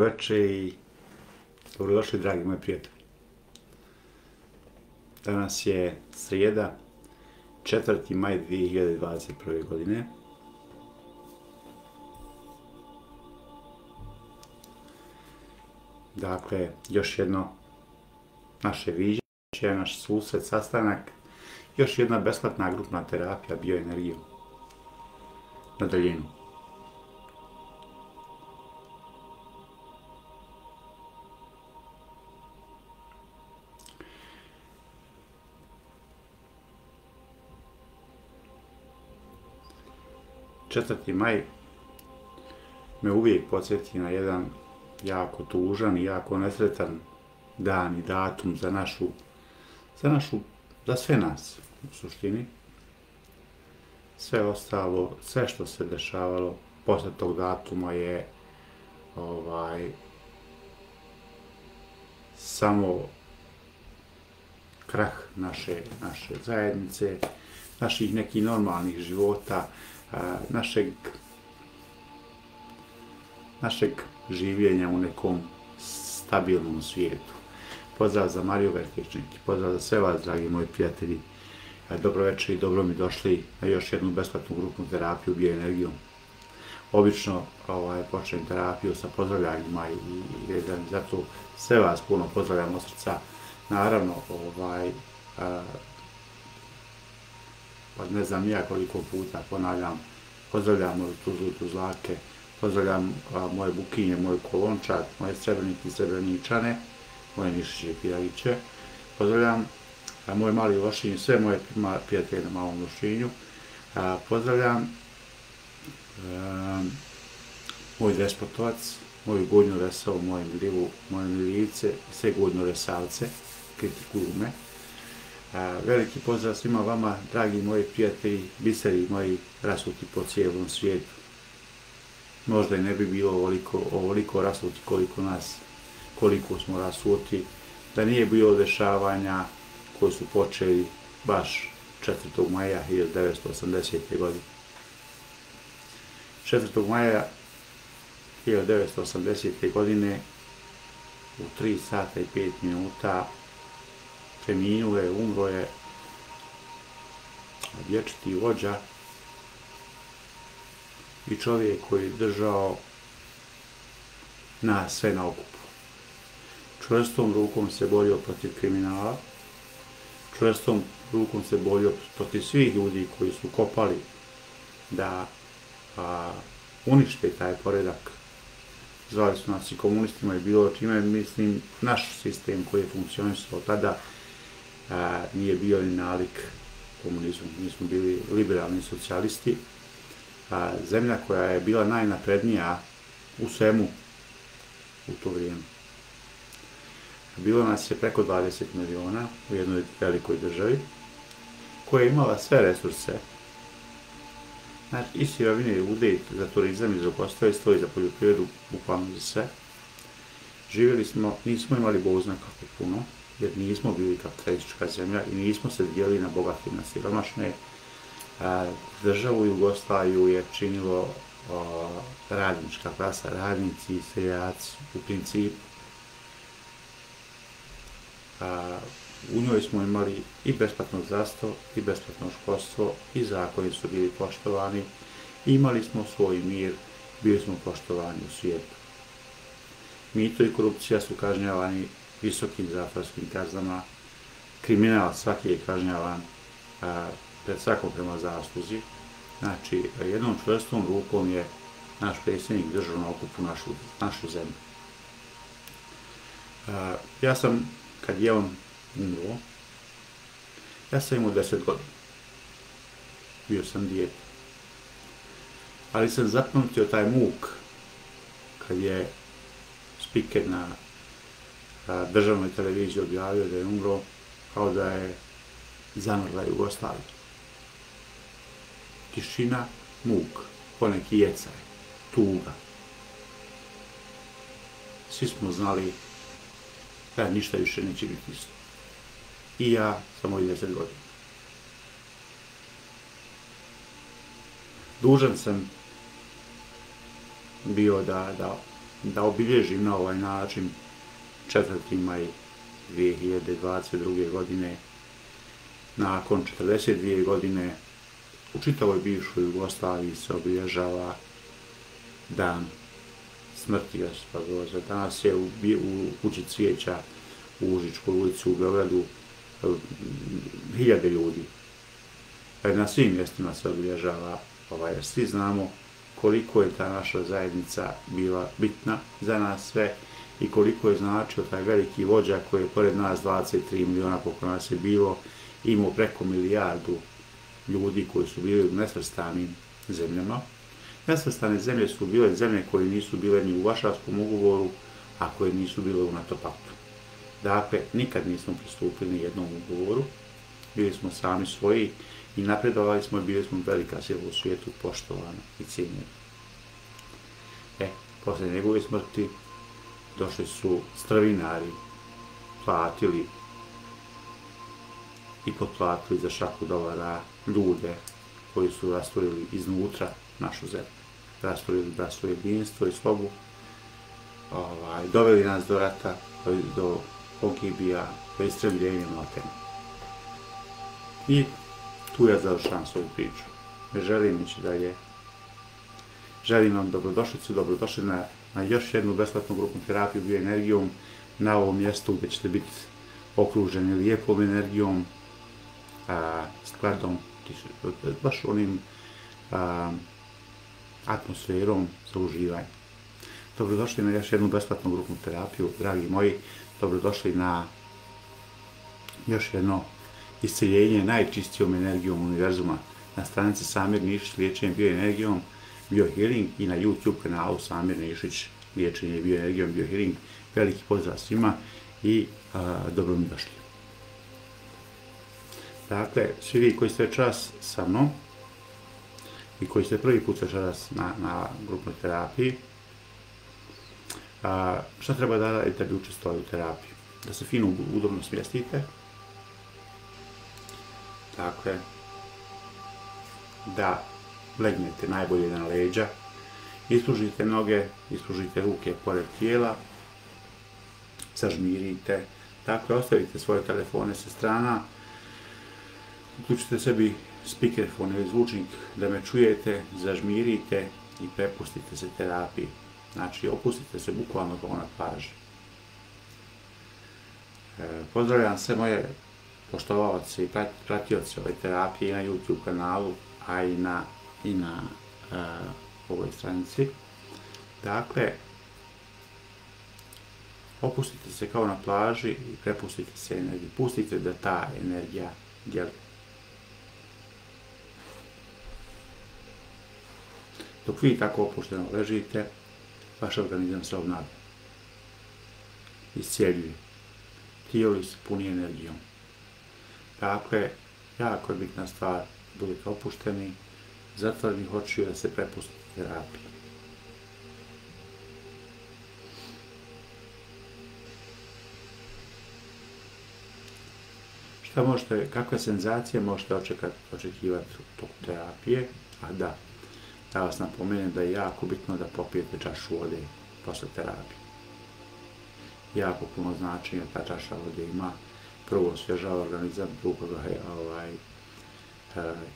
Veče i dobrodošli dragi moji prijatelji. Danas je srijeda, 4. maj 2021. godine. Dakle, još jedno naše viđenje, naš susret, sastanak, još jedna besplatna grupna terapija bioenergijom na daljinu. Četvrti maj me uvijek podsjeti na jedan jako tužan i jako nesretan dan i datum za sve nas u suštini. Sve ostalo, sve što se dešavalo posle tog datuma je samo krah naše zajednice, naših nekih normalnih života, našeg življenja u nekom stabilnom svijetu. Pozdrav za Mariju Vertičnik, pozdrav za sve vas, dragi moji prijatelji. Dobro večer i dobro mi došli na još jednu besplatnu grupnu terapiju bioenergijom. Obično počnem terapiju sa pozdravljanjima i zato sve vas puno pozdravljam od srca. Naravno, pa ne znam ja koliko puta ponavljam, pozdravljam moju Tuzlu i Tuzlake, pozdravljam moje Bukinje, moj Kolončak, moje Srebrenike i Srebreničane, moje Nišiće i Piragiće, pozdravljam moj Mali Lošinj, sve moje prijatelje na Malom Lošinju, pozdravljam moj Despotovac, moju Gornju Resavu, moje Milice i sve Gornju Resavce, kritikuju me. Veliki pozdrav svima vama, dragi moji prijatelji, biseri moji rasuti po cijelom svijetu. Možda i ne bi bilo ovoliko rasuti koliko smo rasuti, da nije bilo dešavanja koji su počeli baš 4. maja 1980. godine. 4. maja 1980. godine u 3 sata i 5 minuta umro je vječiti vođa i čovjek koji je držao nas sve na okupu. Čvrstom rukom se borio protiv kriminala, čvrstom rukom se borio protiv svih ljudi koji su kopali da unište taj poredak. Zvali su nas i komunistima i bilo čime, mislim, naš sistem koji je funkcionisao tada nije bio ni nalik komunizmu. Mi smo bili liberalni socijalisti. Zemlja koja je bila najnaprednija u svemu u to vrijeme. Bilo nas je preko 20 miliona u jednoj velikoj državi koja je imala sve resurse, znači i sirovine i rude za turizam i za ugostiteljstvo i za poljoprivredu, bukvalno za sve. Živjeli smo, nismo imali bozna kako puno, jer nismo bili kapitalistička zemlja i nismo se dijelili na bogate i na siromašne. Državu Jugoslaviju je činilo radnička klasa, radnici i seljaci u principu. U njoj smo imali i besplatno zdravstvo, i besplatno školstvo, i zakoni su bili poštovani, imali smo svoj mir, bili smo poštovani u svijetu. Mito i korupcija su kažnjavani visokim zatvorskim kaznama, kriminal svaki je kažnjavan pred svakom prema zasluzi. Znači, jednom čvrstom rukom je naš predsjednik držao na okupu našu zemlju. Ja sam, kad je on umro, ja sam imao 10 godina. Bio sam dijete. Ali sam zapamtio taj muk kad je spiker na državnoj televiziji objavio da je umro, kao da je zamrla Jugoslavija. Tišina, muk, poneki jecaj, tuga. Svi smo znali da ništa više neće biti isto. I ja sam ovih 10 godina. Dužan sam bio da da obilježim na ovaj način 4. maj 2022. godine, nakon 42 godine u čitavoj bivšoj Jugoslaviji se obilježava dan smrti Josipa Broza. Danas je u kući Cvijeća u Užičkoj ulici u Beogradu hiljade ljudi. Na svim mjestima se obilježava, jer svi znamo koliko je ta naša zajednica bila bitna za nas sve i koliko je značio taj veliki vođa koji je pored nas 23 miliona, koliko nas je bilo, imao preko milijardu ljudi koji su bili u nesvrstanim zemljama. Nesvrstane zemlje su bile zemlje koje nisu bile ni u Varšavskom ugovoru, a koje nisu bile u NATO paktu. Dakle, nikad nismo pristupili ni jednom ugovoru, bili smo sami svoji i napredovali smo i bili smo velika sila u svijetu, poštovana i cijenjena. Posle njegove smrti došli su strvinari, platili i potplatili za šaku dolara ljude koji su rasturili iznutra našu zemlju, rasturili bratstvo, jedinstvo i slogu, doveli nas do rata, do pogibija, do istrebljenja maltene. I tu ja završavam svoju priču. Ne želim ići dalje. Želim vam dobrodošlicu, dobrodošli na još jednu besplatnu grupnu terapiju bioenergijom na ovom mjestu gdje ćete biti okruženi lijepom energijom, skladom, baš onim atmosferom za uživanje. Dobrodošli na još jednu besplatnu grupnu terapiju, dragi moji. Dobrodošli na još jedno isceljenje najčistijom energijom univerzuma na stranici Samir Nišić liječenje bioenergijom, biohealing i na YouTube kanalu Samir Nišić liječenje bioenergijom, biohealing. Veliki pozdrav svima i dobro mi došli. Dakle, svi vi koji ste večeras sa mnom i koji ste prvi put večeras na grupnoj terapiji, šta treba da radite da bi učestvovali u terapiji? Da se fino, udobno smjestite. Dakle, da legnete najbolje na leđa, ispružite noge, ispružite ruke pored tijela, zažmirite. Dakle, ostavite svoje telefone sa strana, uključite sebi spikerfon ili zvučnik da me čujete, zažmirite i prepustite se terapiji. Znači, opustite se bukvalno kao na plaži. Pozdravljam sve moje poštovaoce i pratioce ove terapije na YouTube kanalu, a i na ovoj stranici. Dakle, opustite se kao na plaži i prepustite se energiji. Pustite da ta energija djeluje. Dok vi tako opušteno ležite, vaš organizam se obnavlja, iscijeljuje, tijelo se puni energijom. Dakle, jako je bitna stvar, budete opušteni, zatvorenih očiju da se prepustite terapiji. Kakve senzacije možete očekivati u toku terapije? Da vas napomenem da je jako bitno da popijete čašu vode posle terapije. Jako puno značenja ta čaša vode ima. Prvo osvježava organizam, drugo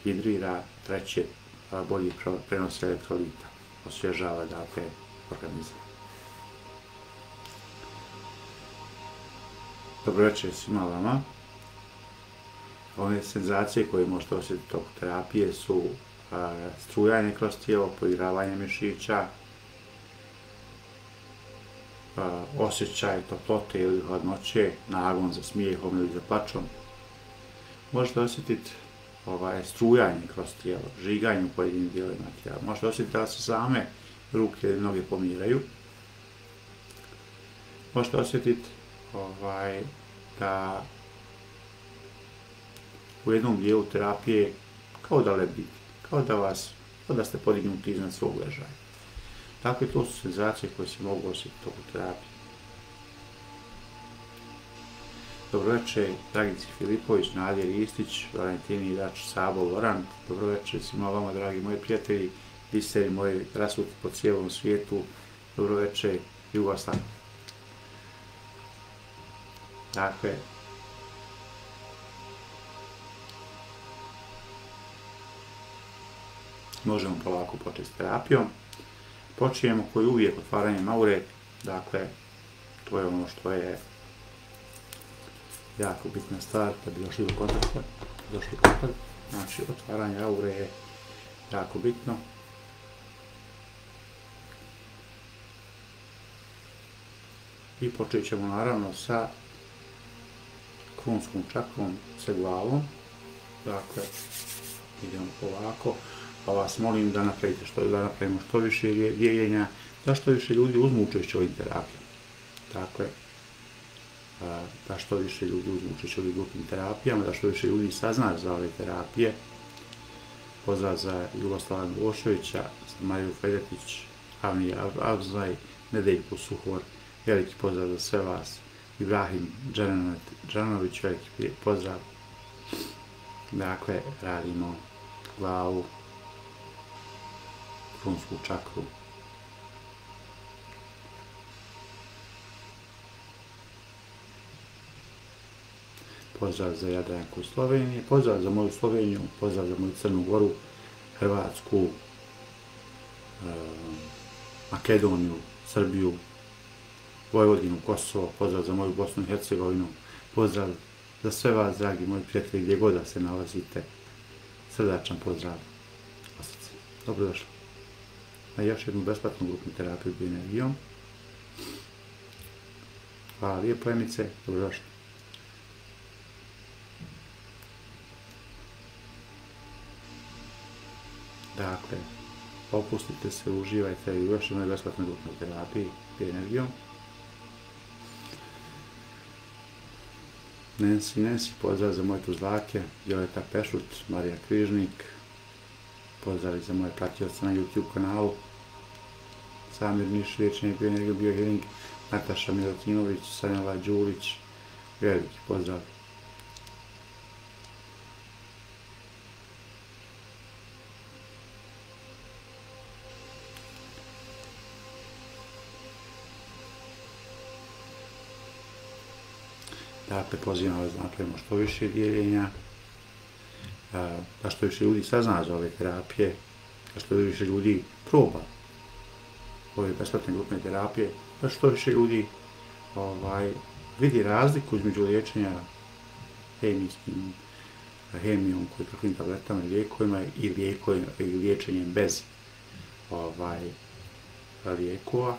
hidrira, treće bolji prenos elektrolita. Osvježava, dakle, organizam. Dobro večer svima vama. One senzacije koje možete osjetiti toku terapije su strujanje kroz tijelo, poigravanje mišića, osjećaj toplote ili hladnoće, nagon za smijehom ili za plačom. Možete osjetiti strujanje kroz tijelo, žiganje u pojedinim dijelovima tijela. Možete osjetiti da se same ruke ili noge pomiraju. Možete osjetiti da u jednom dijelu terapije kao da lebdite, kao da ste podignuti iznad svog ležaja. Dakle, to su senzacije koje se mogu osjetiti toku terapije. Dobro večer, Dragici Filipović, Nadje Ristić, Valentini Dač, Sabo, Loran. Dobro večer svima vama, dragi moji prijatelji, biseri moji rasuti po cijelom svijetu. Dobro večer, Jugoslavije. Dakle, možemo polako početi s terapijom. Počinjemo koji uvijek otvaranjem aure, dakle, to je ono što je jako bitna stvar da bi došli do kontakta. Znači, otvaranje aure je jako bitno. I počet ćemo naravno sa krunskom čakrom, sa glavom. Dakle, idemo polako. Pa vas molim da napravimo što više dijeljenja, da što više ljudi uzmu učešće u ovim terapijama. Dakle, da što više ljudi uzmu učešće u ovim grupnim terapijama, da što više ljudi sazna za ove terapije. Pozdrav za Jugoslava Miloševića, za Mariju Fedetić, Avnija Avzaj, Nedeljku Suhor, veliki pozdrav za sve vas. Ibrahim Džanović, veliki pozdrav. Dakle, radimo glavu, krunsku čakru. Pozdrav za Jadranku iz Slovenije, pozdrav za moju Sloveniju, pozdrav za moju Crnu Goru, Hrvatsku, Makedoniju, Srbiju, Vojvodinu, Kosovo, pozdrav za moju Bosnu i Hercegovinu, pozdrav za sve vas, dragi moji prijatelji, gdje god da se nalazite. Srdačan pozdrav. Dobrodošli na još jednu besplatnu grupnu terapiju bioenergijom. Hvala lijepo, Emice, dobrodošli. Dakle, opustite se, uživajte u još jednoj besplatnoj grupnoj terapiji bioenergijom. Nancy, pozdrav za moje Tuzlake, Violeta Pešut, Marija Križnik, pozdrav za moje pratioce na YouTube kanalu, Samir Miš, liječenje bioenergije, biohealing, Nataša Milutinović, Sanjela Đulić, veliki pozdrav. Dakle, pozivam vas da napravimo što više dijeljenja, da što više ljudi sazna za ove terapije, da što više ljudi proba ove besplatne grupne terapije, da što više ljudi vidi razliku između liječenja hemijom, kakvim tabletama i lijekovima i liječenjem bez lijekova.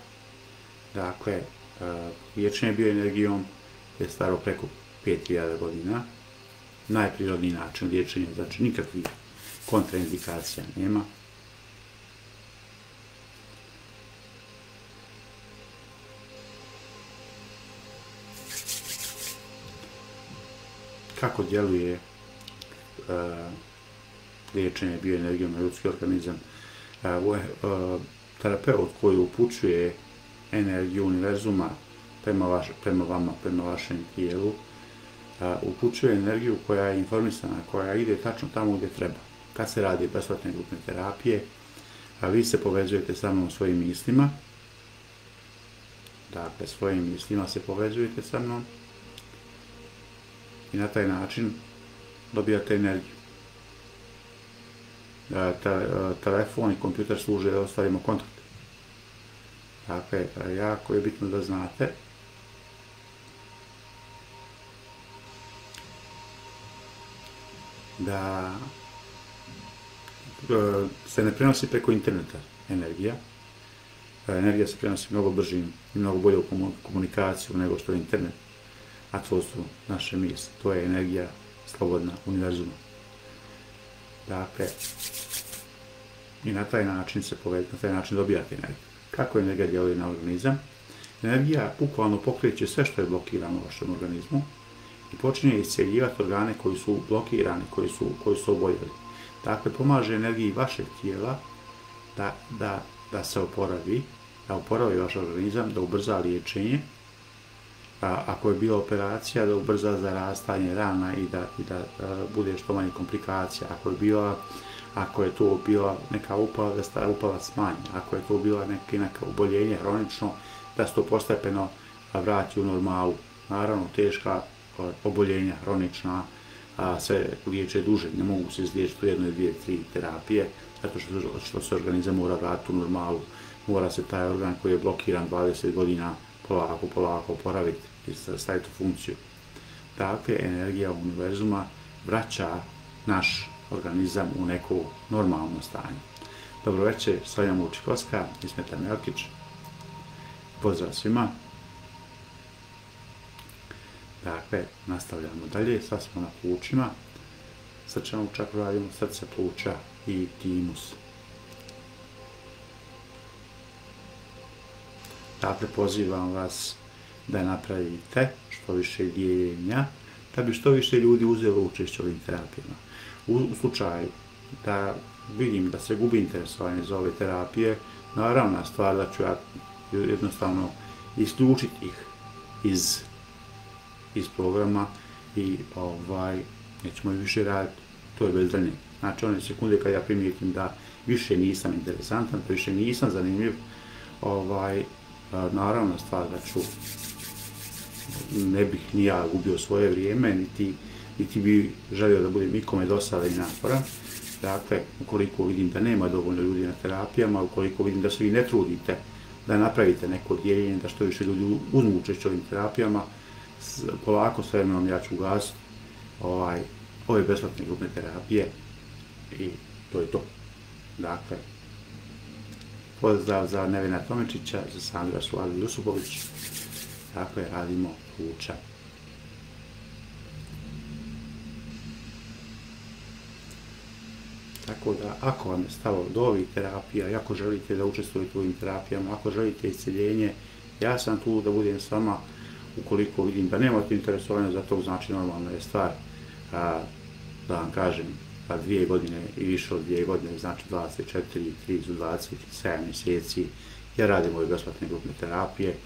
Dakle, liječenje bioenergijom je staro preko 5000 godina. Najprirodniji način liječenja, znači nikakvih kontraindikacija nema. Kako djeluje liječenje bioenergijom na ljudski organizam? Terapeut koji upućuje energiju univerzuma prema vama, prema vašem tijelu, upućuje energiju koja je informisana, koja ide tačno tamo gdje treba. Kad se radi besplatne grupne terapije, vi se povezujete sa mnom svojim mislima, dakle svojim mislima se povezujete sa mnom i na taj način dobijate energiju. Telefon i kompjuter služe da ostvarimo kontakt. Dakle, jako je bitno da znate da se ne prenosi preko interneta energija. Energija se prenosi mnogo bržim i mnogo bolje u komunikaciju nego što je internet, a to su naše misli. To je energija slobodna, univerzuma. Dakle, i na taj način dobijate energiju. Kako energija djeluje na organizam? Energija bukvalno pokreće sve što je blokirano u vašem organizmu i počinje iscjeljivati organe koji su blokirani, koji su oboljeli. Dakle, pomaže energiji vašeg tijela da se oporavi, da oporavi vaš organizam, da ubrza liječenje. Ako je bila operacija, da ubrza zarastanje rana i da bude što manje komplikacija. Ako je to bila neka upala, da se ta upala smanji. Ako je to bila neka oboljenje hronično, da se to postepeno vrati u normalu. Naravno, teška oboljenja, hronična, se liječe duže, ne mogu se izliječiti u 1, 2, 3 terapije, zato što se organizam mora vratiti u normalu. Mora se taj organ koji je blokiran 20 godina polako oporaviti i staviti u funkciju. Dakle, energija univerzuma vraća naš organizam u neko normalno stanje. Dobro večer, Sonja Mučikovska i Smeta Melkić. Pozdrav svima. Dakle, nastavljamo dalje, sad smo na plućima. Srčanu čakru radimo srce, pluća i timus. Dakle, pozivam vas da napravite što više dijeljenja, da bi što više ljudi uzelo učešće ovim terapijama. U slučaju da vidim da se gubi interesovanje za ove terapije, naravna stvar da ću ja jednostavno isključiti ih iz programa i nećemo ih više raditi, to je bez daljnjeg. Znači, one sekunde kad ja primijetim da više nisam interesantan, da više nisam zanimljiv, naravna stvar da ću, ne bih ni ja gubio svoje vrijeme, niti bi želio da budem nikome dosadan i naporan. Dakle, ukoliko vidim da nema dovoljno ljudi na terapijama, ukoliko vidim da se vi ne trudite da napravite neko dijeljenje, da što više ljudi uzmu učešće ovim terapijama, polako s vremenom ja ću ugasiti ove besplatne grupne terapije i to je to. Dakle, pozdrav za Nevena Tomečića, za Sandra Sulavi Jusupović. Dakle, radimo pluća. Tako da, ako vam je stalo do ovih terapija i ako želite da učestvujete u ovim terapijama, ako želite isceljenje, ja sam tu da budem s vama. Ukoliko vidim da nemate interesovanja za to, znači normalna je stvar, da vam kažem, 2 godine i više od 2 godine, znači 24, 27 mjeseci, ja radim ove besplatne grupne terapije,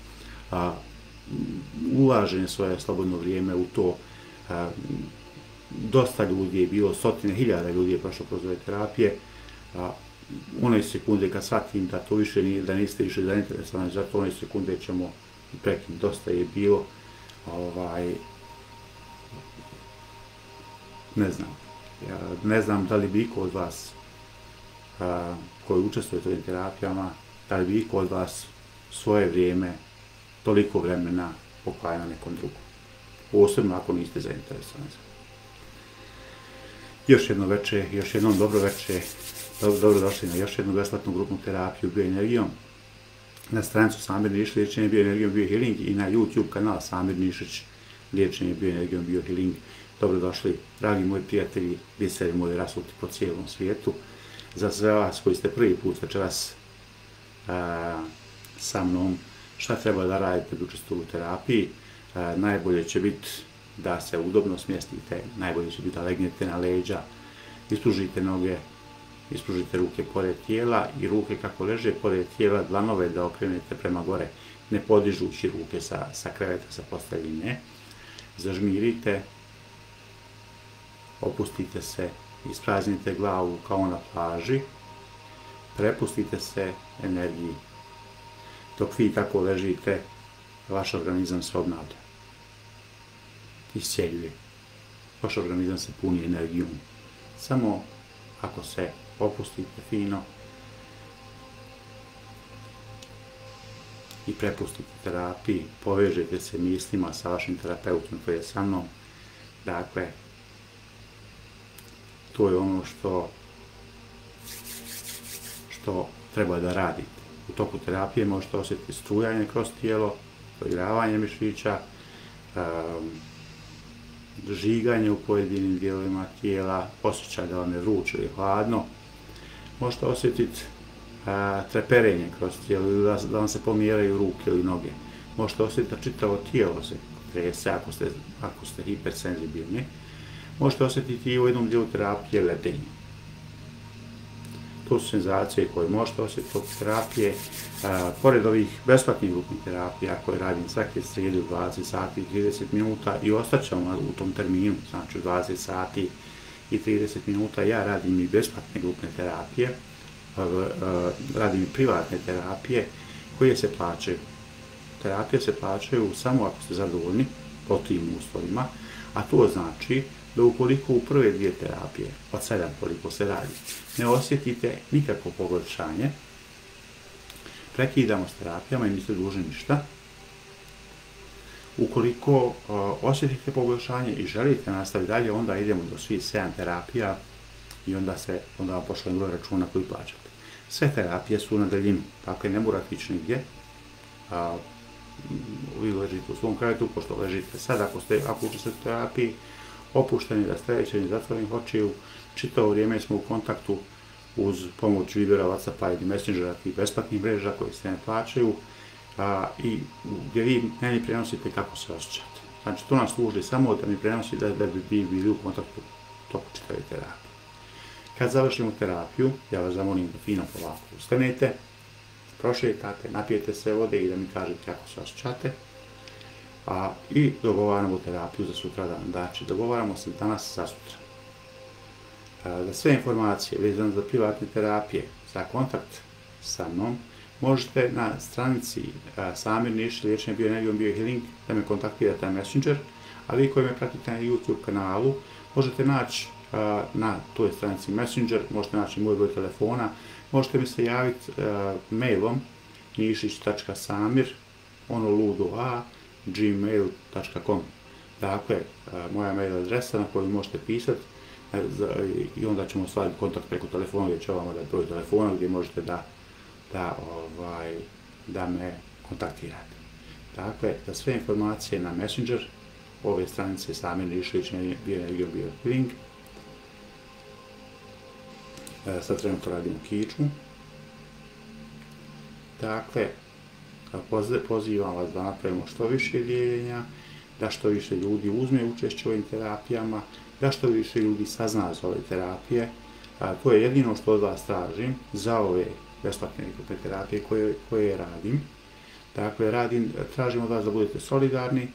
ulažem svoje slobodno vrijeme u to. Dosta ljudi je bilo, stotine hiljada ljudi je prošlo kroz ove terapije. One sekunde kad shvatim da to više nije, da niste više zainteresovani, zato one sekunde ćemo prekinuti. Dosta je bilo, ne znam. Ja ne znam da li bi iko od vas koji učestvujete u ovim terapijama, da li bi iko od vas svoje vrijeme, toliko vremena pokvaja na nekom drugom. Posebno ako niste zainteresovani. Još jedno večer, još jednom dobro večer, dobrodošli na još jednu besplatnu grupnu terapiju bioenergijom. Na stranicu Samir Nišić, liječenje bioenergijom Biohealing i na YouTube kanal Samir Nišić, liječenje bioenergijom Biohealing. Dobrodošli, dragi moji prijatelji, biseri moji rasuti po cijelom svijetu. Za sve vas koji ste prvi put večeras sa mnom, šta treba da radite da učestvujete u terapiji? Najbolje će biti da se udobno smjestite, najbolje će biti da legnete na leđa, ispružite noge, ispružite ruke pored tijela i ruke kako leže pored tijela, dlanove da okrenete prema gore, ne podižući ruke sa kreveta, sa posteljine. Zažmirite, opustite se, ispraznite glavu kao na plaži, prepustite se energiji. Dok vi tako ležite, vaš organizam se obnavlja, iscijeljuje. Vaš organizam se puni energijom. Samo ako se opustite fino i prepustite terapiji, povežete se mislima sa vašim terapeutom koji je sa mnom. Dakle, to je ono što treba da radite. U toku terapije možete osjetiti strujanje kroz tijelo, poigravanje mišića, žiganje u pojedinim dijelovima tijela, osjećaj da vam je vruće ili hladno. Možete osjetiti treperenje kroz tijelo ili da vam se pomjeraju ruke ili noge. Možete osjetiti da čitavo tijelo se trese ako ste hipersenzibilni. Možete osjetiti i u jednom dijelu terapije letenje. To su senzacije koje možete osjetiti od terapije. Pored ovih besplatnih grupnih terapija koje radim svake srijede u 20 sati i 30 minuta i ostaćemo u tom terminu, znači u 20 sati i 30 minuta, ja radim i besplatne grupne terapije, radim i privatne terapije koje se plaćaju. terapije se plaćaju samo ako ste zadovoljni po tim uslovima, a to znači da ukoliko u prve 2 terapije, od 7 koliko se radi, ne osjetite nikakvo poboljšanje, prekidamo s terapijama i niste dužni ništa. Ukoliko osjetite poboljšanje i želite nastaviti dalje, onda idemo do svih 7 terapija i onda vam pošaljem broj računa koji plaćate. Sve terapije su na daljinu, dakle ne morate ići nigdje. Vi ležite u svom krevetu, pošto ležite sad, ako učestvujete u terapiji, opušteni, rasterećeni, zatvorenih očiju, čitavo vrijeme smo u kontaktu uz pomoć Vibera, WhatsAppa ili Messengera, tih besplatnih mreža koji se ne plaćaju, i gdje vi meni prenosite kako se osjećate. Znači, to nas služi samo da mi prenosite da bi vi bili u kontaktu toku čitave terapije. Kad završimo terapiju, ja vas zamolim da fino polako ustanete, prošetate, napijete se vode i da mi kažete kako se osjećate, i dogovaramo terapiju za sutradan. Znači, dogovaramo se danas za sutra. Za sve informacije vezane za privatne terapije, za kontakt sa mnom, možete na stranici Samir Niš, liječenje bioenergijom biohealing, da me kontaktirate na Messenger, a vi koji me pratite na YouTube kanalu, možete naći na toj stranici Messenger, možete naći moj broj telefona, možete mi se javiti mailom nišić.samir@gmail.com. Dakle, moja mail adresa na koju možete pisati i onda ćemo staviti kontakt preko telefona, gdje će vam dati broj telefona gdje možete da me kontaktirate. Dakle, za sve informacije na Messenger, ove stranice Samir Niš, liječenje bioenergijom biohealing. Sad trenutno radimo kičmu. Dakle, pozivam vas da napravimo što više dijeljenja, da što više ljudi uzme učešće u ovim terapijama, da što više ljudi sazna za ove terapije. To je jedino što od vas tražim za ove besplatne terapije koje radim. Dakle, tražim od vas da budete solidarni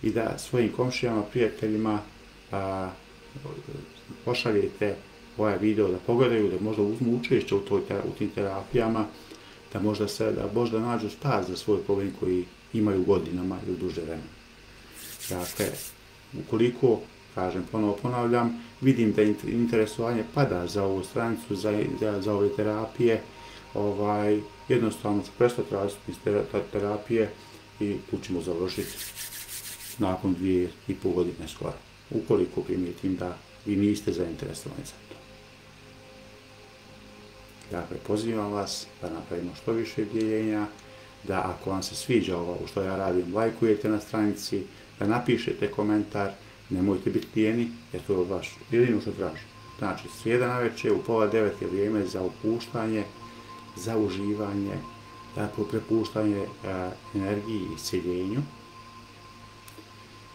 i da svojim komšijama, prijateljima pošaljete ovaj video da pogledaju, da možda uzmu učešće u tim terapijama, da možda nađu spas za svoj problem koji imaju godinama ili duže vremena. Dakle, ukoliko, ponovo ponavljam, vidim da interesovanje pada za ovu stranicu, za ove terapije, jednostavno ću prestati raditi terapije i tu ćemo završiti nakon 2,5 godine skoro, ukoliko primijetim da vi niste zainteresovani za to. Dakle, pozivam vas da napravimo što više dijeljenja, da ako vam se sviđa ovo što ja radim, lajkujete na stranici, da napišete komentar, nemojte biti lijeni, jer to je od vas jedino što tražim. Znači, srijeda navečer u 8:30 je vrijeme za opuštanje, za uživanje, prepuštanje energiji i isceljenju.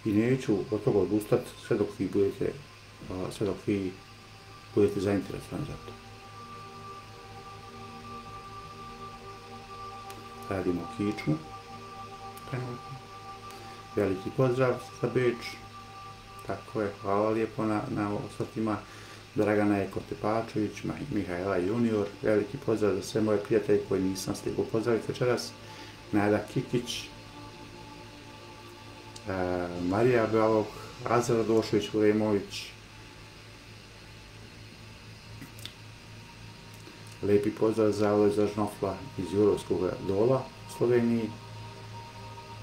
I neću od toga odustati sve dok vi budete zainteresovani za to. Radimo kičmu. Veliki pozdrav za Beč. Tako je, hvala lijepo na osvrtima. Dragana Eko Tepačević, Mihajla Junior, veliki pozdrav za sve moje prijatelje koji nisam stigao pozdraviti večeras. Nada Kikić, Marija Balog, Azar Radošević-Vremović, lijepi pozdrav za Alojza Žnofla iz Jurovskog Dola u Sloveniji,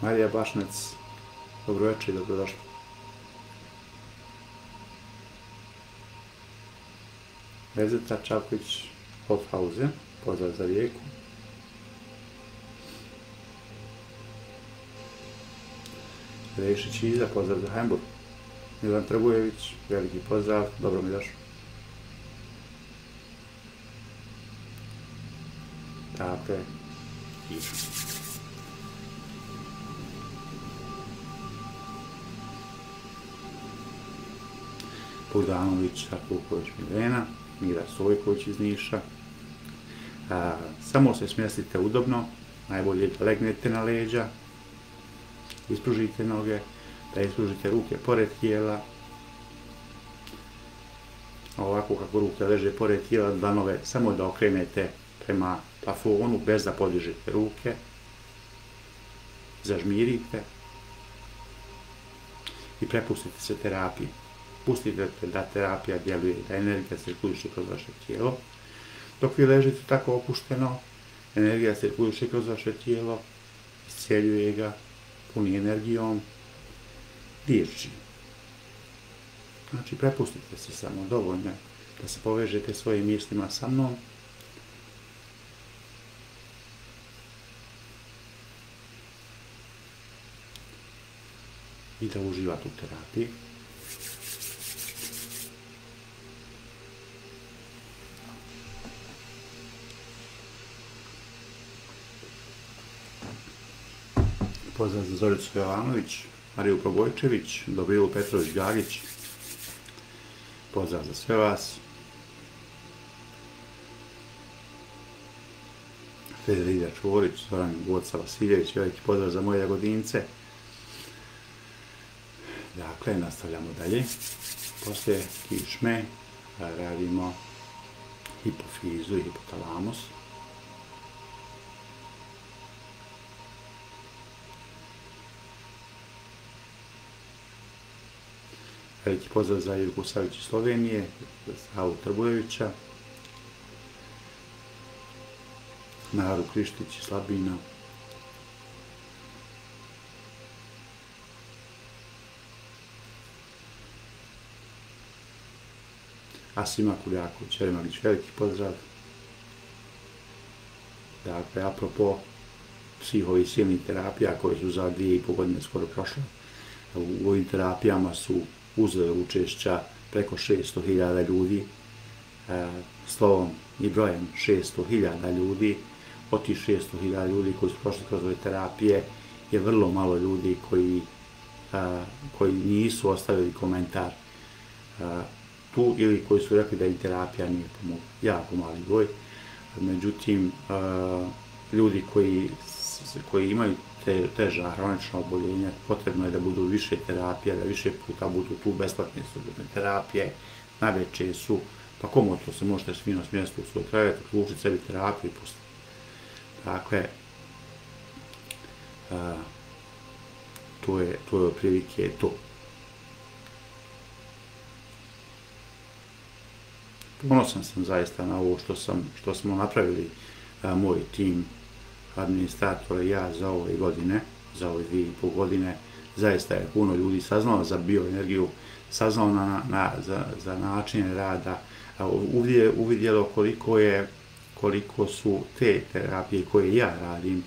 Marija Bašnec, dobro večer i dobrodošli. Vezeta Čavković, Hothausen, pozdrav za Rijeku. Rešić Iza, pozdrav za Hamburg. Milan Trgujević, veliki pozdrav, dobro mi došao. Dakle, kičma. Bogdanović, Artuković Milena, Mira Sojković iz Niša. Samo se smjestite udobno, najbolje da legnete na leđa, ispružite noge, da ispružite ruke pored tijela, ovako kako ruke leže pored tijela, dlanove samo da okrenete prema plafonu bez da podižete ruke. zažmirite i prepustite se terapiji. Pustite da terapija djeluje, da energija cirkuliše kroz vaše tijelo. Dok vi ležite tako opušteno, energija cirkuliše kroz vaše tijelo, iscijeljuje ga, puni energijom, dirči. Znači, prepustite se samo, dovoljno da se povežete svojim mislima sa mnom. I da uživate u terapiji. Pozdrav za Zoricu Jovanović, Mariju Probojčević, Dobrilu Petrović-Gagić. Pozdrav za sve vas. Federida Čvorić, Zoran Boca Vasiljević, veliki pozdrav za moje Jagodince. Dakle, nastavljamo dalje. Poslije kičme radimo hipofizu i hipotalamus. Veliki pozdrav za Jurku Savić iz Slovenije, za Savu Trbujevića, Naru Krištić iz Labina, Asima Kuljaković, Eremagić, veliki pozdrav. Dakle, apropo svih ovih silnih terapija koje su za 2,5 godine skoro prošle, u ovim terapijama su uzeli učešća preko 600.000 ljudi, slovom i brojem 600.000 ljudi. Od tih 600.000 ljudi koji su prošli kroz ove terapije je vrlo malo ljudi koji nisu ostavili komentar tu ili koji su rekli da im terapija nije pomogla. Jako mali broj. Međutim, ljudi koji imaju teža hronična oboljenja, potrebno je da budu više terapija, da više puta budu tu besplatne slobodne terapije, najveće su, pa komotno se možete fino smjestiti u svoj krevet, uključiti sebi terapiju i pustiti. Dakle, to je otprilike to. Ponosan sam zaista na ovo što smo napravili, moj tim administratora i ja za ove godine, za ove 2,5 godine. Zaista je puno ljudi saznalo za bioenergiju, saznalo za načine rada, uvidjelo koliko su te terapije koje ja radim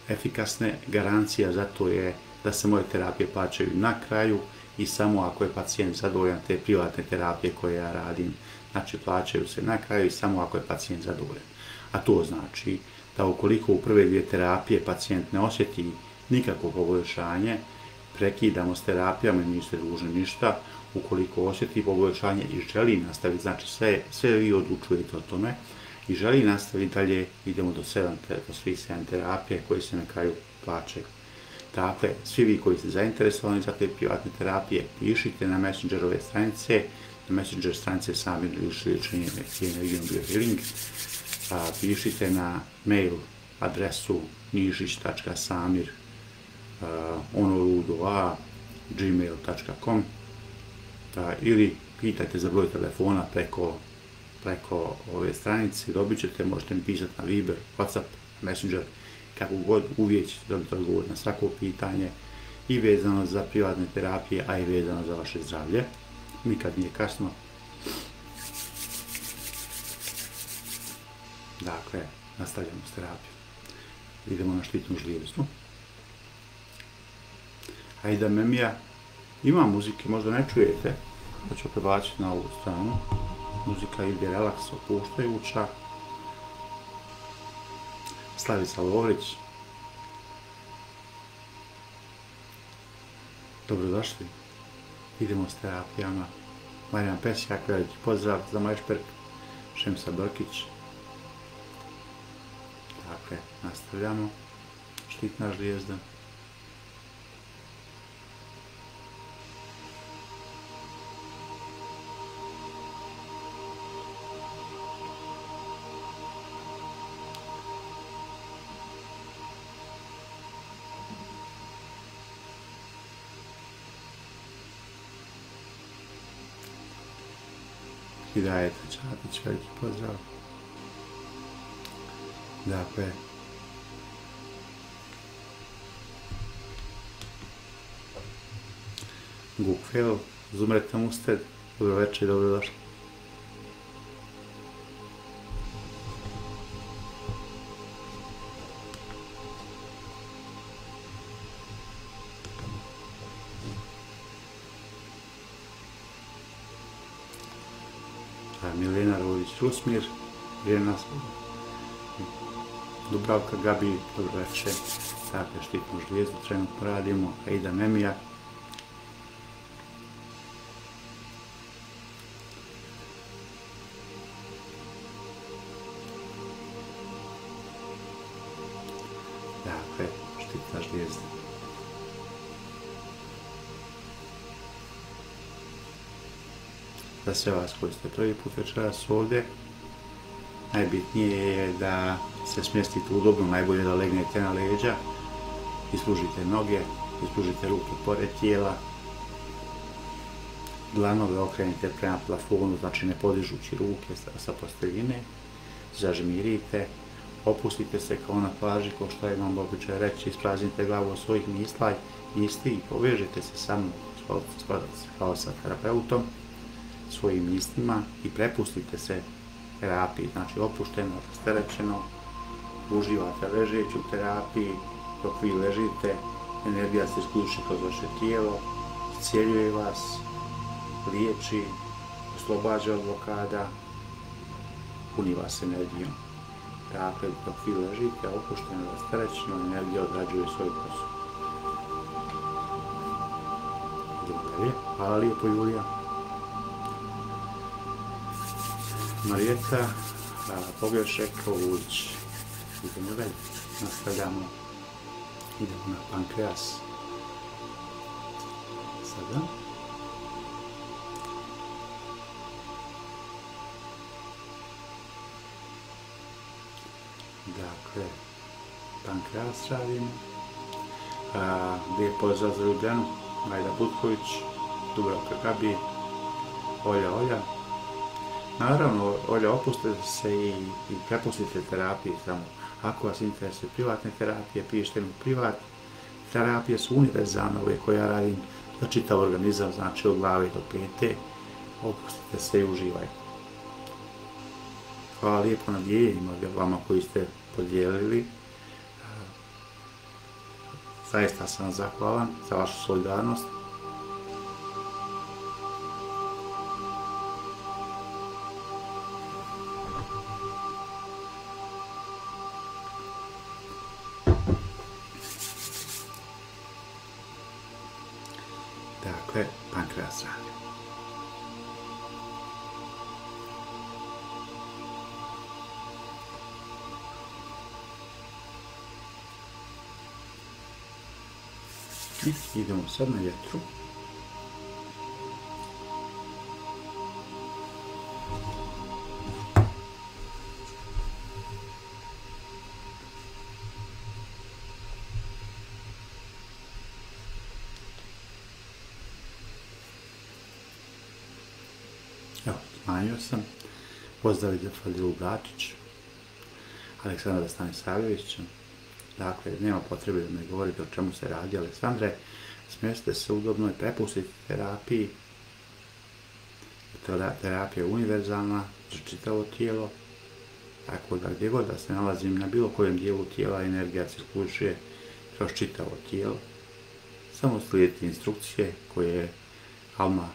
efikasne. Garancija za to je da se moje terapije plaćaju na kraju i samo ako je pacijent zadovoljan, te privatne terapije koje ja radim, znači plaćaju se na kraju i samo ako je pacijent zadovoljan. A to znači da ukoliko u prve 2 terapije pacijent ne osjeti nikakvo poboljšanje, prekidamo s terapijama i niste dužni ništa. Ukoliko osjeti poboljšanje i želi nastaviti, znači sve vi odlučujete o tome, i želi nastaviti dalje, idemo do svih 7 terapije koje se na kraju plaćaju. Dakle, svi vi koji ste zainteresovani za te privatne terapije, pišite na Messengerove stranice, na Messenger stranice Samir Ilić-Ličenje i Energijom Biohealing, pišite na mail adresu nišić.samir@gmail.com ili pitajte za broj telefona preko ove stranice, dobit ćete, možete mi pisati na Viber, WhatsApp, Messenger, kako god, uvijek ćete dobiti odgovor na svako pitanje i vezano za privatne terapije, a i vezano za vaše zdravlje. Nikad nije kasno. Dakle, nastavljamo s terapijom. Idemo na štitnu žlijezdu. Hajde, memija. Ima muzike, možda ne čujete, pa ću prebaciti na ovu stranu. Muzika ide relaks, opuštajuća. Slavica Lovrić. Dobrodošli. Idemo s terapijama. Marijan Pesjak, veliki pozdrav za Majšperk. Šemsa Brkić. Dakle, nastavljamo. Štitna žlijezda. I dajete Čatić, veliki pozdrav. Dakle, Gukfel, Zumreta Musted, dobro večer, dobrodošli. Milena Rodić-Rusmir, Irena Dubravka Gabi, dobro večer. Dakle, štitnu žlijezdu trenutno radimo, Aida Memija. Dakle, štitna žlijezda. Za sve vas koji ste prvi put večeras ovdje, najbitnije je da se smjestite udobno, najbolje da legnete na leđa, ispružite noge, ispružite ruke pored tijela, dlanove okrenite prema plafonu, znači ne podižući ruke sa posteljine, zažmirite, opustite se kao na plaži, kao što imam običaj reći, ispraznite glavu od svojih misla i povežite se sa mnom kao sa terapeutom, svojim mislima i prepustite se terapiji, znači opušteno, rasterećeno, uživate ležeći u terapiji, dok vi ležite, energija se isključi kroz vaše tijelo, iscijeljuje vas, liječi, oslobađa od blokada, puni vas energijom. Dakle, dok vi ležite, opušteno, rasterećeno, energija odrađuje svoj posao. Idemo dalje. Hvala lijepo, Julija. Marijeta Poglješek-Vulić. Idemo dalje, nastavljamo, idemo na pankreas. Sada. Dakle, pankreas radimo. Lijep pozdrav za Ljubljanu, Majda Butković, Dubravka Gabi, Olja. Naravno, Olja, opustite se i prepustite terapiji samo. Ako vas interesuje privatne terapije, pišite mi privat. Terapije su univerzalne, ove koje ja radim za čitav organizam, znači od glave do pete. Opustite se i uživajte. Hvala lijepo na dijeljenjima vama koji ste podijelili. Zaista sam zahvalan za vašu solidarnost. Dakle, pankreas radi. I idemo sad na jetru. Evo, smanjio sam. Pozdrav za Fadilu Gačić, Aleksandra Stanisavljevića. Dakle, nema potrebe da mi govorite o čemu se radi, Aleksandre. Smjestite se udobno i prepustite terapiji. Terapija je univerzalna za čitavo tijelo. Tako da gdje god da se nalazim na bilo kojem dijelu tijela, energija cirkuliše kroz čitavo tijelo. Samo slijedite instrukcije koje Alma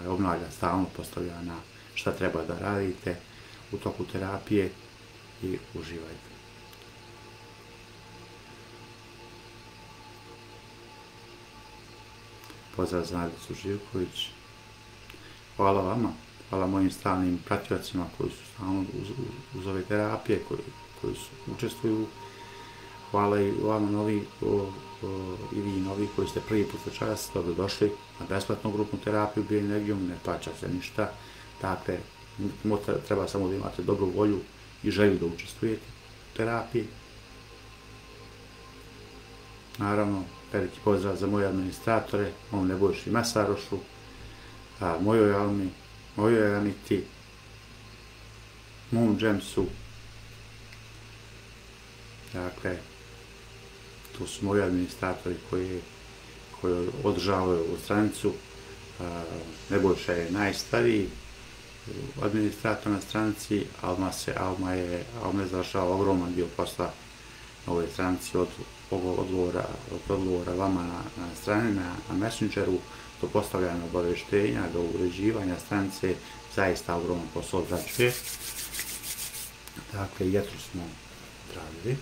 obnavlja, stalno postavlja na šta treba da radite u toku terapije i uživajte. Pozdrav za Nadicu Živković. Hvala vama, hvala mojim stalnim pratiocima koji su stalno uz ove terapije, koji učestvuju. Hvala i vama novi, i vi novi koji ste prvi put večeras dobrodošli na besplatnu grupnu terapiju bioenergijom, ne plaća se ništa. Dakle, treba samo da imate dobru volju i želju da učestvujete u terapiji. Naravno, veliki pozdrav za moje administratore, mom Nebojši Mesarošu, mojoj Almi, mojoj Aniti Moon Jamsu, dakle, to su moji administratori koji održavaju ovu stranicu. Nebojša je najstariji administrator na stranici, Alma je završava ogroman dio posla na ovoj stranici od odgovora vama na strani, na Messengeru, do postavljanja obavještenja, do uređivanja stranice, zaista ogroman posao odrađuje. Dakle, jetru smo odradili.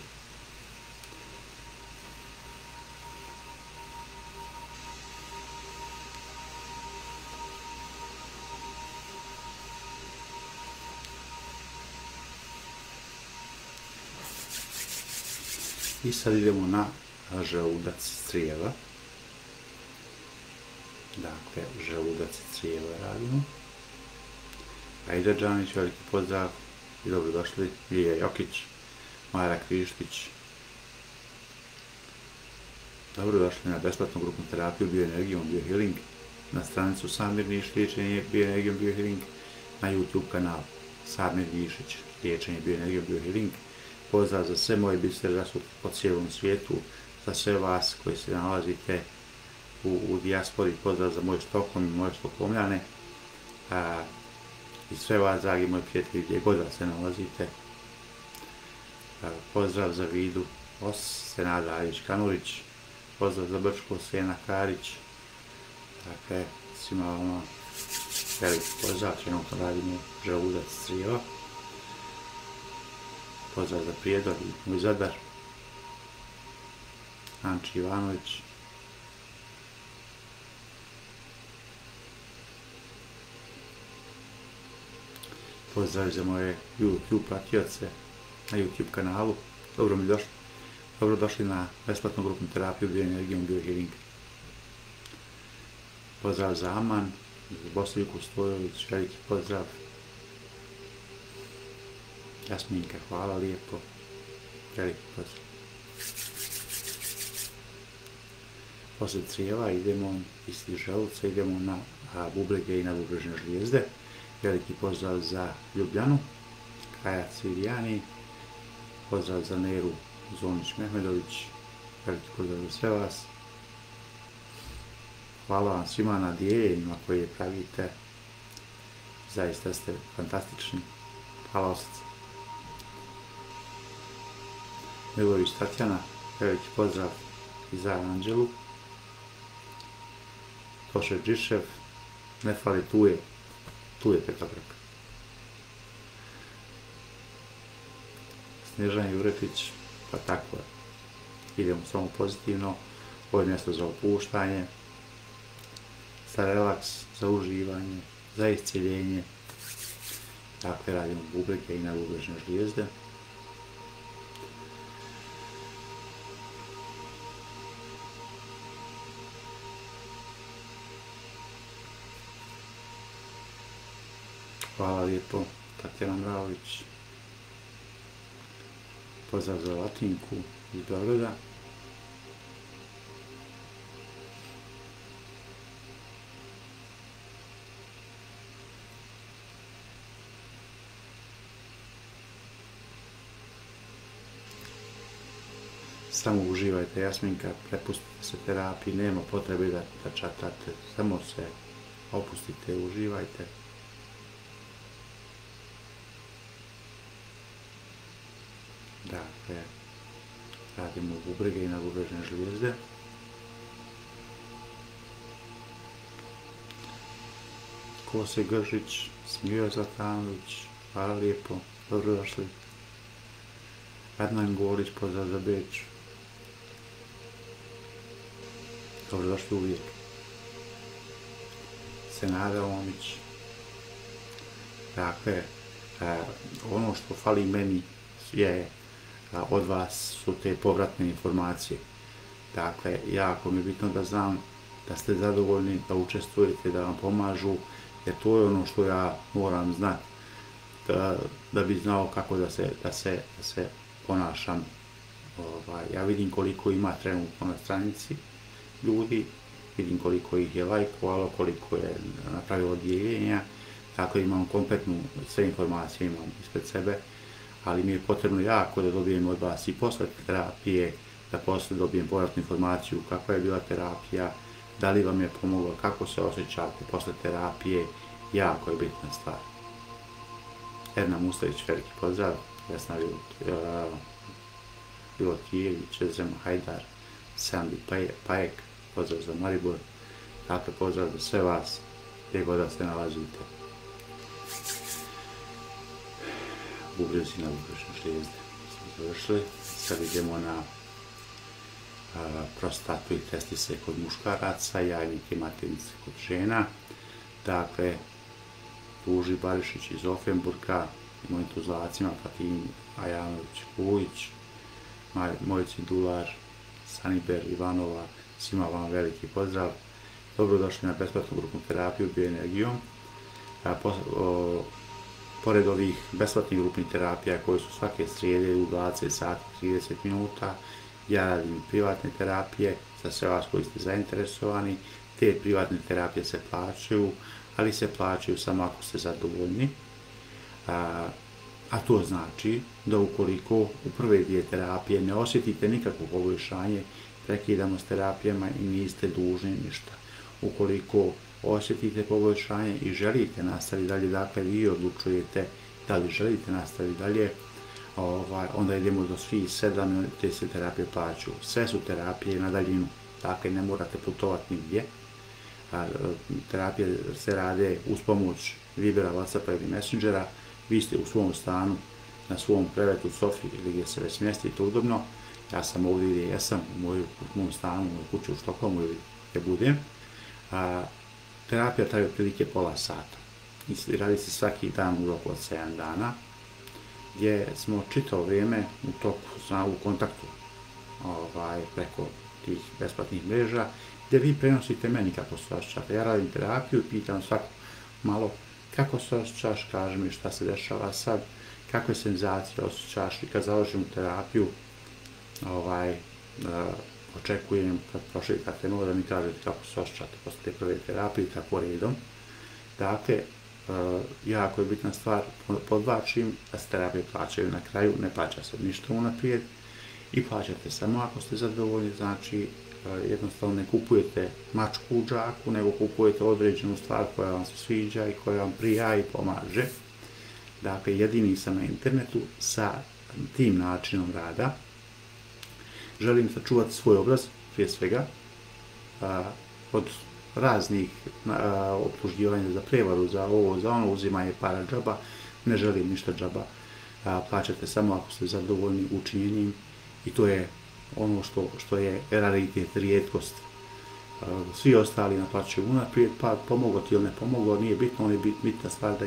I sad idemo na želudac crijeva. Dakle, želudac crijeva radimo. Aida Đanić, veliki pozdrav i dobrodošli. Lija Jokić, Mara Krištić. Dobrodošli na besplatnu grupnu terapiju bioenergijom biohealing, na stranicu Samir Niš, liječenje bioenergijom biohealing, na YouTube kanal Samir Nišić, liječenje bioenergijom biohealing. Pozdrav za sve moje bisere rasute po cijelom svijetu, za sve vas koji se nalazite u dijaspori, pozdrav za moj Štokholm i moje Štokholmljane i sve vas, dragi moji prijatelji, gdje god da se nalazite. Pozdrav za Vidu Os, Senada Ajić-Kanulić, pozdrav za Brčko, Sena Karić. Dakle, svima vama veliki pozdrav, trenutno radimo želudac crijeva. Pozdrav za Prijedor i moj Zadar, Anči Ivanović. Pozdrav za moje YouTube pratioce na YouTube kanalu. Dobrodošli na besplatnu grupnu terapiju bioenergijom biohealing. Pozdrav za Aman, za Bosiliku Stojović, veliki pozdrav. Jasminka, hvala lijepo. Veliki pozdrav. Poslije crijeva idemo, iz želuca idemo na bubrege i na bubrežne žlijezde. Veliki pozdrav za Ljubljanu, Kaja Cirijani, pozdrav za Neru Zonić-Mehmedović, veliki pozdrav za sve vas. Hvala vam svima na dijeljenjima koje pravite, zaista ste fantastični. Hvala ostac. Milović Tatjana, veliki pozdrav i za Anđelu. Toše Džišev, ne fali tu je Petaprak. Snježan Juretić, pa tako je. Idemo samo pozitivno, ovo je mjesto za opuštanje, za relaks, za uživanje, za iscjeljenje. Dakle, radimo bubrege i na bubrežne žlijezde. Hvala lijepo, Tatjana Mraović. Pozdrav za Latinku iz Beograda. Samo uživajte, Jasminka, prepustite se terapiji, nema potrebe da čatate, samo se opustite, uživajte. Dakle, radimo bubrege i na bubrežne žlijezde. Kose Gržić, Smio Zlatanović, hvala lijepo, dobrodošli. Adnan Gorić, pozdrav za Beč. Dobrodošli uvijek. Senada Omić. Dakle, ono što fali meni je od vas su te povratne informacije. Dakle, jako mi je bitno da znam da ste zadovoljni, da učestvujete, da vam pomažu, jer to je ono što ja moram znati, da bi znao kako da se ponašam. Ja vidim koliko ima trenutno na stranici ljudi, vidim koliko ih je lajkovalo, koliko je napravilo dijeljenja, Dakle, imam kompletnu sve informacije imam ispred sebe, ali mi je potrebno jako da dobijem od vas i posle terapije, da posle dobijem povratnu informaciju kakva je bila terapija, da li vam je pomoglo, kako se osjećate posle terapije, jako je bitna stvar. Erna Mustavić, veliki pozdrav, Vesna Vilotijević, Ezrema Hajdar, Sandi Pajek, pozdrav za Maribor, dakle pozdrav za sve vas, gdje god da se nalazite. Bubrezi na bubrešne žlijezde smo završili, sad idemo na prostatu i testise kod muškaraca, jajnike i maternice kod žena. Dakle, Ruži Barišić iz Offenburga, mojim tuzlacima, Fatimi Ajanović-Vujić, Mojici Dular, Saniber Ivanova, svima vam veliki pozdrav. Dobrodošli na besplatnu grupnu terapiju bioenergijom. Pored ovih besplatnih grupnih terapija koje su svake srijede u 20 sati 30 minuta, ja radim privatne terapije za sve vas koji ste zainteresovani. Te privatne terapije se plaćaju, ali se plaćaju samo ako ste zadovoljni. A to znači da ukoliko u prve dvije terapije ne osjetite nikakvo poboljšanje, prekidamo s terapijama i niste dužni ništa. Ukoliko osjetite poboljšanje i želite nastaviti dalje, dakle vi odlučujete da li želite nastaviti dalje, onda idemo do svih 7, te se terapije plaćaju. Sve su terapije na daljinu, dakle ne morate putovati nigdje. Terapije se rade uz pomoć Vibera, WhatsAppa ili Messengera. Vi ste u svom stanu, na svom krevetu, sofi ili gdje se već smjestite udobno. Ja sam ovdje gdje jesam, u mom stanu, u mojoj kući u Štokholmu ili gdje budem. Terapija traje otprilike pola sata. Radi se svaki dan u roku od 7 dana, gdje smo čitavo vrijeme u kontaktu preko tih besplatnih mreža, gdje vi prenosite meni kako se osjećate. Ja radim terapiju i pitam svako malo kako se osjećaš, kaži mi šta se dešava sad, kakve senzacije osjećaš i kad završim terapiju, očekujem kad prošetate da mi kažete kako se osjećate posle te prve terapije i tako redom. Dakle, jako je bitna stvar, podvlačim da se terapije plaćaju na kraju, ne plaća se ništa unaprijed i plaćate samo ako ste zadovoljni, znači jednostavno ne kupujete mačku u džaku, nego kupujete određenu stvar koja vam se sviđa i koja vam prija i pomaže. Dakle, jedini sam na internetu sa tim načinom rada. Želim sačuvati svoj obraz, prije svega, od raznih optuživanja za prevaru, za ovo, za ono, uzimanje para džaba. Ne želim ništa džaba. Plaćate samo ako ste zadovoljni učinjenim i to je ono što je raritet, rijetkost. Svi ostali naplaćuju unaprijed, pa pomoglo ti ili ne pomoglo, nije bitno, ali je bitna stvar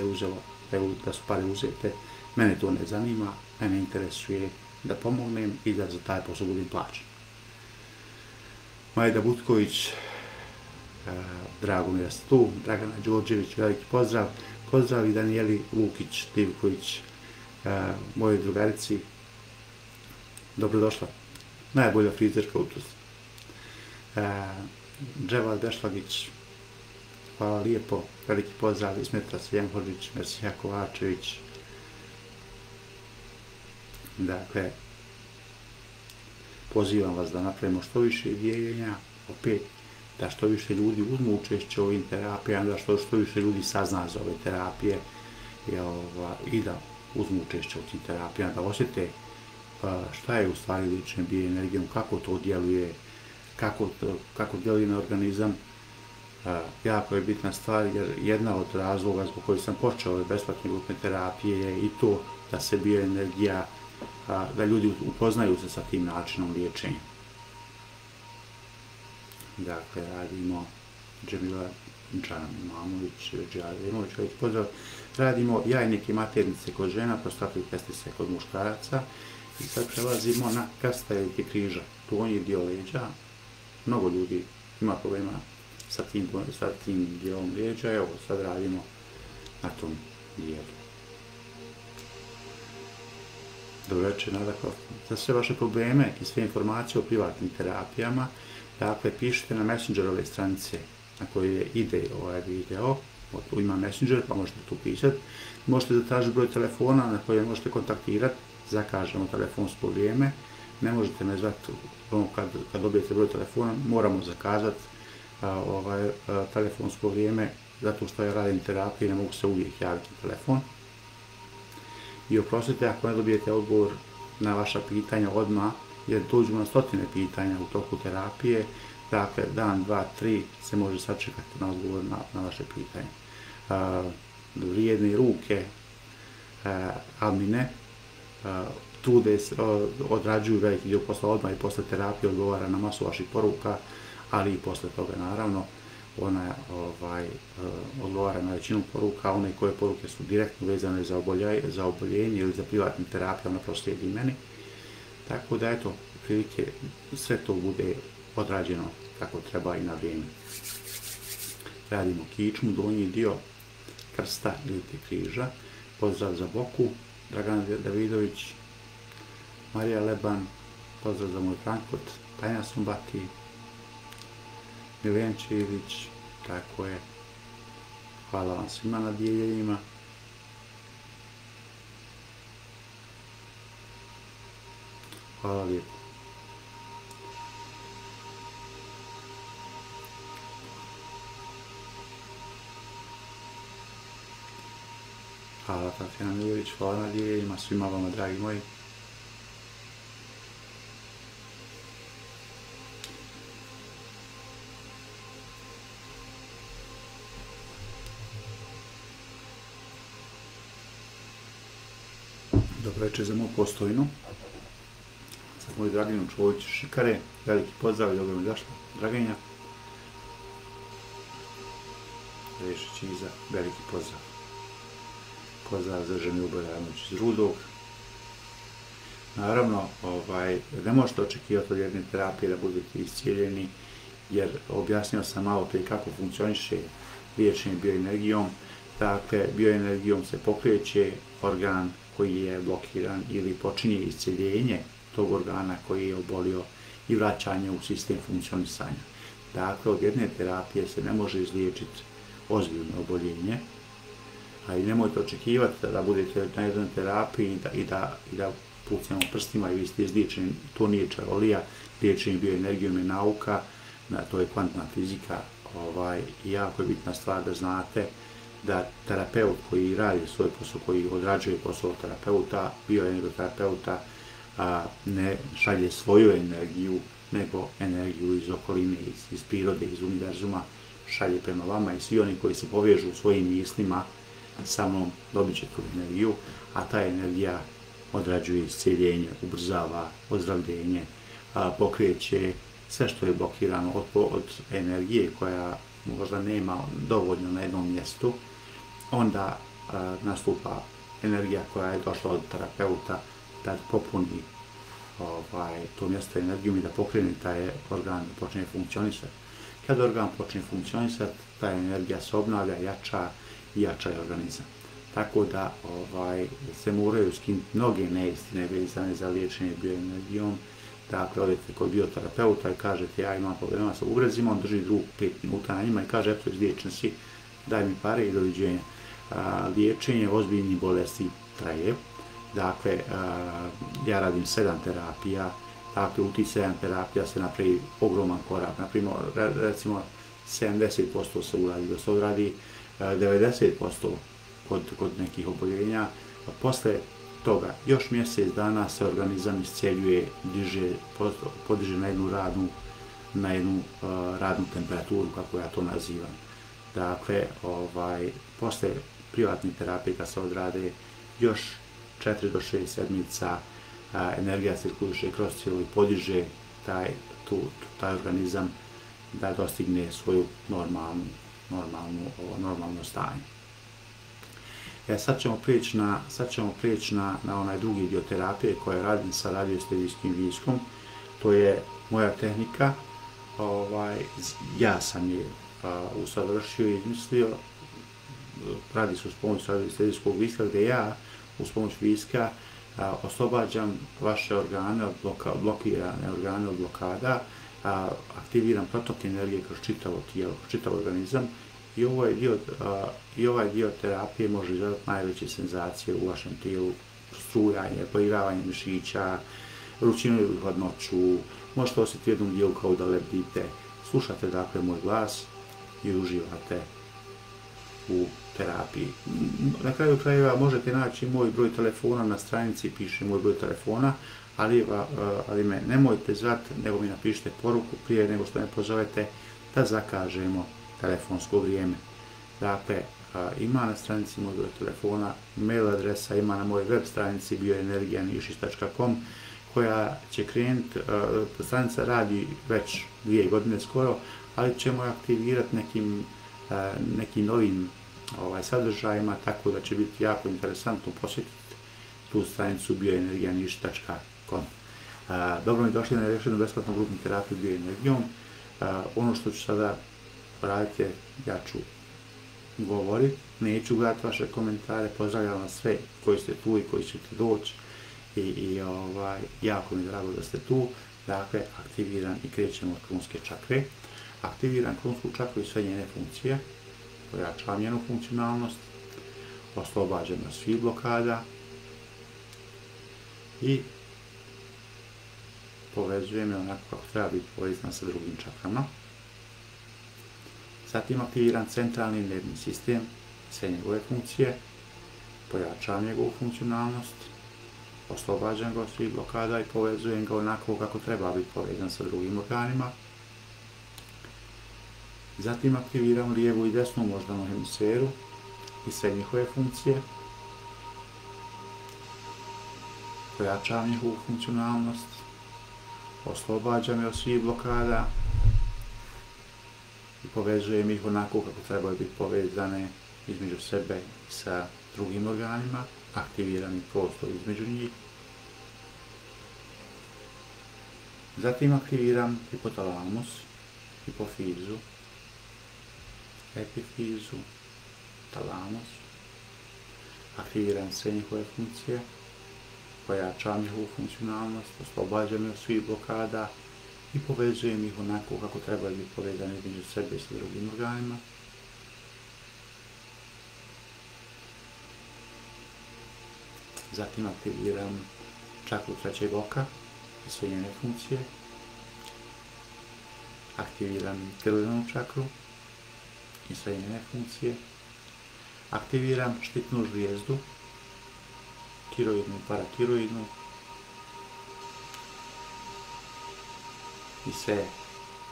da su pare uzete. Mene to ne zanima, mene interesuje da pomognem i da za taj posao budem plaćen. Majda Butković, drago mi da ste tu, Dragana Đorđević, veliki pozdrav. Pozdrav i Danijeli Lukić-Divković, mojoj drugarici, dobrodošla. Najbolja frizerka u Tuzli. Dževal Dešlagić, hvala lijepo, veliki pozdrav. Ismetra Svijenhožić, Mersija Kovačević. Dakle, pozivam vas da napravimo što više dijeljenja, opet da što više ljudi uzmu učešće u ovim terapijama, da što više ljudi sazna za ove terapije i da uzmu učešće u tim terapijama, da osjete šta je u stvari lična bioenergijom, kako to djeluje, kako djeluje na organizam. Jako je bitna stvar jer jedna od razloga zbog kojih sam počeo ove besplatne grupne terapije je i to da se bioenergija, da ljudi upoznaju se sa tim načinom liječenja. Dakle, radimo Džemila Džanamović, pozdrav. Radimo jajnike i maternice kod žena, prostatu i testise kod muškaraca. I sad prelazimo na kastaljke križa, donji dio leđa. Mnogo ljudi ima problema sa tim dijelom leđa, evo sad radimo na tom dijelu. Dobro večer, nadako. Za sve vaše probleme i sve informacije o privatnim terapijama, dakle, pišite na Messengerove stranice na koje ide ovaj video ima Messenger, pa možete tu pisati. Možete zatražiti broj telefona na koje možete kontaktirati, zakažemo telefonsko vrijeme. Ne možete me zvati kad dobijete broj telefona, moramo zakazati telefonsko vrijeme, zato što ja radim terapiju i ne mogu se uvijek javiti na telefon. I oprostite ako ne dobijete odgovor na vaša pitanja odmah, jer dođu na stotine pitanja u toku terapije, dakle dan, dva, tri se može sačekati na odgovor na vaše pitanje. Vrijedne ruke admine trude se, odrađuju veliki dio posla odmah i posle terapije odgovara na masu vaših poruka, ali i posle toga naravno ona odgovara na većinu poruka, one koje poruke su direktno vezane za oboljenje ili za privatnu terapiju, ona proslijedi meni. Tako da eto, prilike sve to bude odrađeno kako treba i na vrijeme. Radimo kičmu, donji dio krsta ili križa. Pozdrav za Boku, Dragana Davidović, Marija Leban, pozdrav za moj Frankfurt, Tanja Sumbati, Miljan Čilić, tako je. Hvala vam svima na dijeljenjima. Hvala lijepo. Hvala Tatjana Miljević, hvala na dijeljenjima, svima vama dragi moji. Dobro večer za moju postojnu, za moju Draginu Čović Šikare, veliki pozdrav i dobro mi došla, Draginja. Rešić Iza, veliki pozdrav. Pozdrav za ženi Ubojanović iz Rudog. Naravno, ne možete očekivati od jedne terapije da budete iscijeljeni, jer objasnio sam malo prije kako funkcioniše liječenje bioenergijom. Dakle, bioenergijom se pokreće organ koji je blokiran ili počinje iscijeljenje tog organa koji je obolio i vraćanje u sistem funkcionisanja. Dakle, od jedne terapije se ne može izliječiti ozbiljno oboljenje, a i nemojte očekivati da budete na jednoj terapiji i da pucamo prstima i vi ste izliječeni. To nije čarolija, liječenje bioenergijom je nauka, to je kvantna fizika. I jako je bitna stvar da znate da terapeut koji radi svoj posao, koji odrađuje posao terapeuta, bioenergoterapeuta, ne šalje svoju energiju, nego energiju iz okoline, iz prirode, iz univerzuma, šalje prema vama i svi oni koji se povežu u svojim mislima sa mnom dobit će tu energiju, a ta energija odrađuje iscijeljenje, ubrzava ozdravljenje, pokreće sve što je blokirano od energije koja možda nema dovoljno na jednom mjestu, onda nastupa energija koja je došla od terapeuta da popuni to mjesto energijom i da pokrene taj organ da počne funkcionisati. Kad organ počne funkcionisati, ta energija se obnavlja, jača i jača je organizam. Tako da se moraju skinuti mnoge neistine vezane za liječenje bioenergijom. Dakle, odete kod bioterapeuta i kažete ja imam problema sa ubrezima, on drži drug 5 minuta na njima i kaže eto izliječen si, daj mi pare i doviđenja. Liječenje ozbiljnih bolesti traje. Dakle, ja radim 7 terapija, dakle u tih 7 terapija se napravi ogroman korak. Naprimjer, recimo 70% se uradi, da se odradi 90% kod nekih oboljenja. Posle toga još mjesec dana se organizam iscijeljuje, podiže na jednu radnu temperaturu, kako ja to nazivam. Dakle, posle privatnih terapija kad se odrade još 4 do 6 sedmica energija cirkuliše kroz cijelo i podiže taj organizam da dostigne svoju normalno stanje. Sad ćemo prijeći na onaj drugi dio terapije koja radim sa radioestezijskim viskom. To je moja tehnika. Ja sam je usavršio i izmislio. Radi se uz pomoć radioestezijskog viska gdje ja uz pomoć viska oslobađam vaše organe, blokirane organe od blokada, aktiviram protok energije kroz čitavo tijelo, kroz čitav organizam I ovaj dio terapije može izazvati najveće senzacije u vašem tijelu, strujanje, poigravanje mišića, vrućinu ili hladnoću, možete osjetiti u jednom dijelu kao da lebdite. Slušate dakle moj glas i uživate u terapiji. Na kraju krajeva možete naći moj broj telefona na stranici, piše moj broj telefona, ali me nemojte zvati, nego mi napišite poruku prije nego što me pozovete da zakažemo telefonsko vrijeme. Dakle, ima na stranici moj broj telefona, mail adresa ima na mojoj web stranici bioenergijanišis.com koja će krenuti, stranica radi već 2 godine skoro, ali ćemo aktivirati nekim novim sadržajima, tako da će biti jako interesantno posjetiti tu stranicu bioenergijanišis.com. Dobro mi došli na još jednu besplatnu grupnu terapiju bioenergijom. Ono što ću sada raditi je, ja ću govoriti, neću gledati vaše komentare, pozdravljam vas sve koji ste tu i koji ćete doći i jako mi je drago da ste tu. Dakle, aktiviram i krećemo od krunske čakre. Aktiviram krunsku čakru i sve njene funkcije, pojačavam njenu funkcionalnost, oslobađam od svih blokada i povezujem je onako kako treba biti povezan sa drugim čakrama. Zatim aktiviram centralni nervni sistem, sve njegove funkcije, pojačavam njegovu funkcionalnost, oslobađam ga od svih blokada i povezujem ga onako kako treba biti povezan sa drugim organima. Zatim aktiviram lijevu i desnu moždanu hemisferu i sve njihove funkcije, pojačavam njihovu funkcionalnost, oslobađam je od svih blokada i povezujem ih onako kako trebaju biti povezane između sebe i sa drugim organima, aktiviram i prostor između njih. Zatim aktiviram hipotalamus, hipofizu, epifizu, talamus, aktiviram sve njihove funkcije, pojačavam njihovu funkcionalnost, oslobađam je od svih blokada i povezujem ih onako kako trebaju biti povezani između sebe i sa drugim organima. Zatim aktiviram čakru trećeg oka i sve njene funkcije. Aktiviram krvnu čakru i sve njene funkcije. Aktiviram štitnu žlijezdu, tiroidnu i paratiroidnu i sve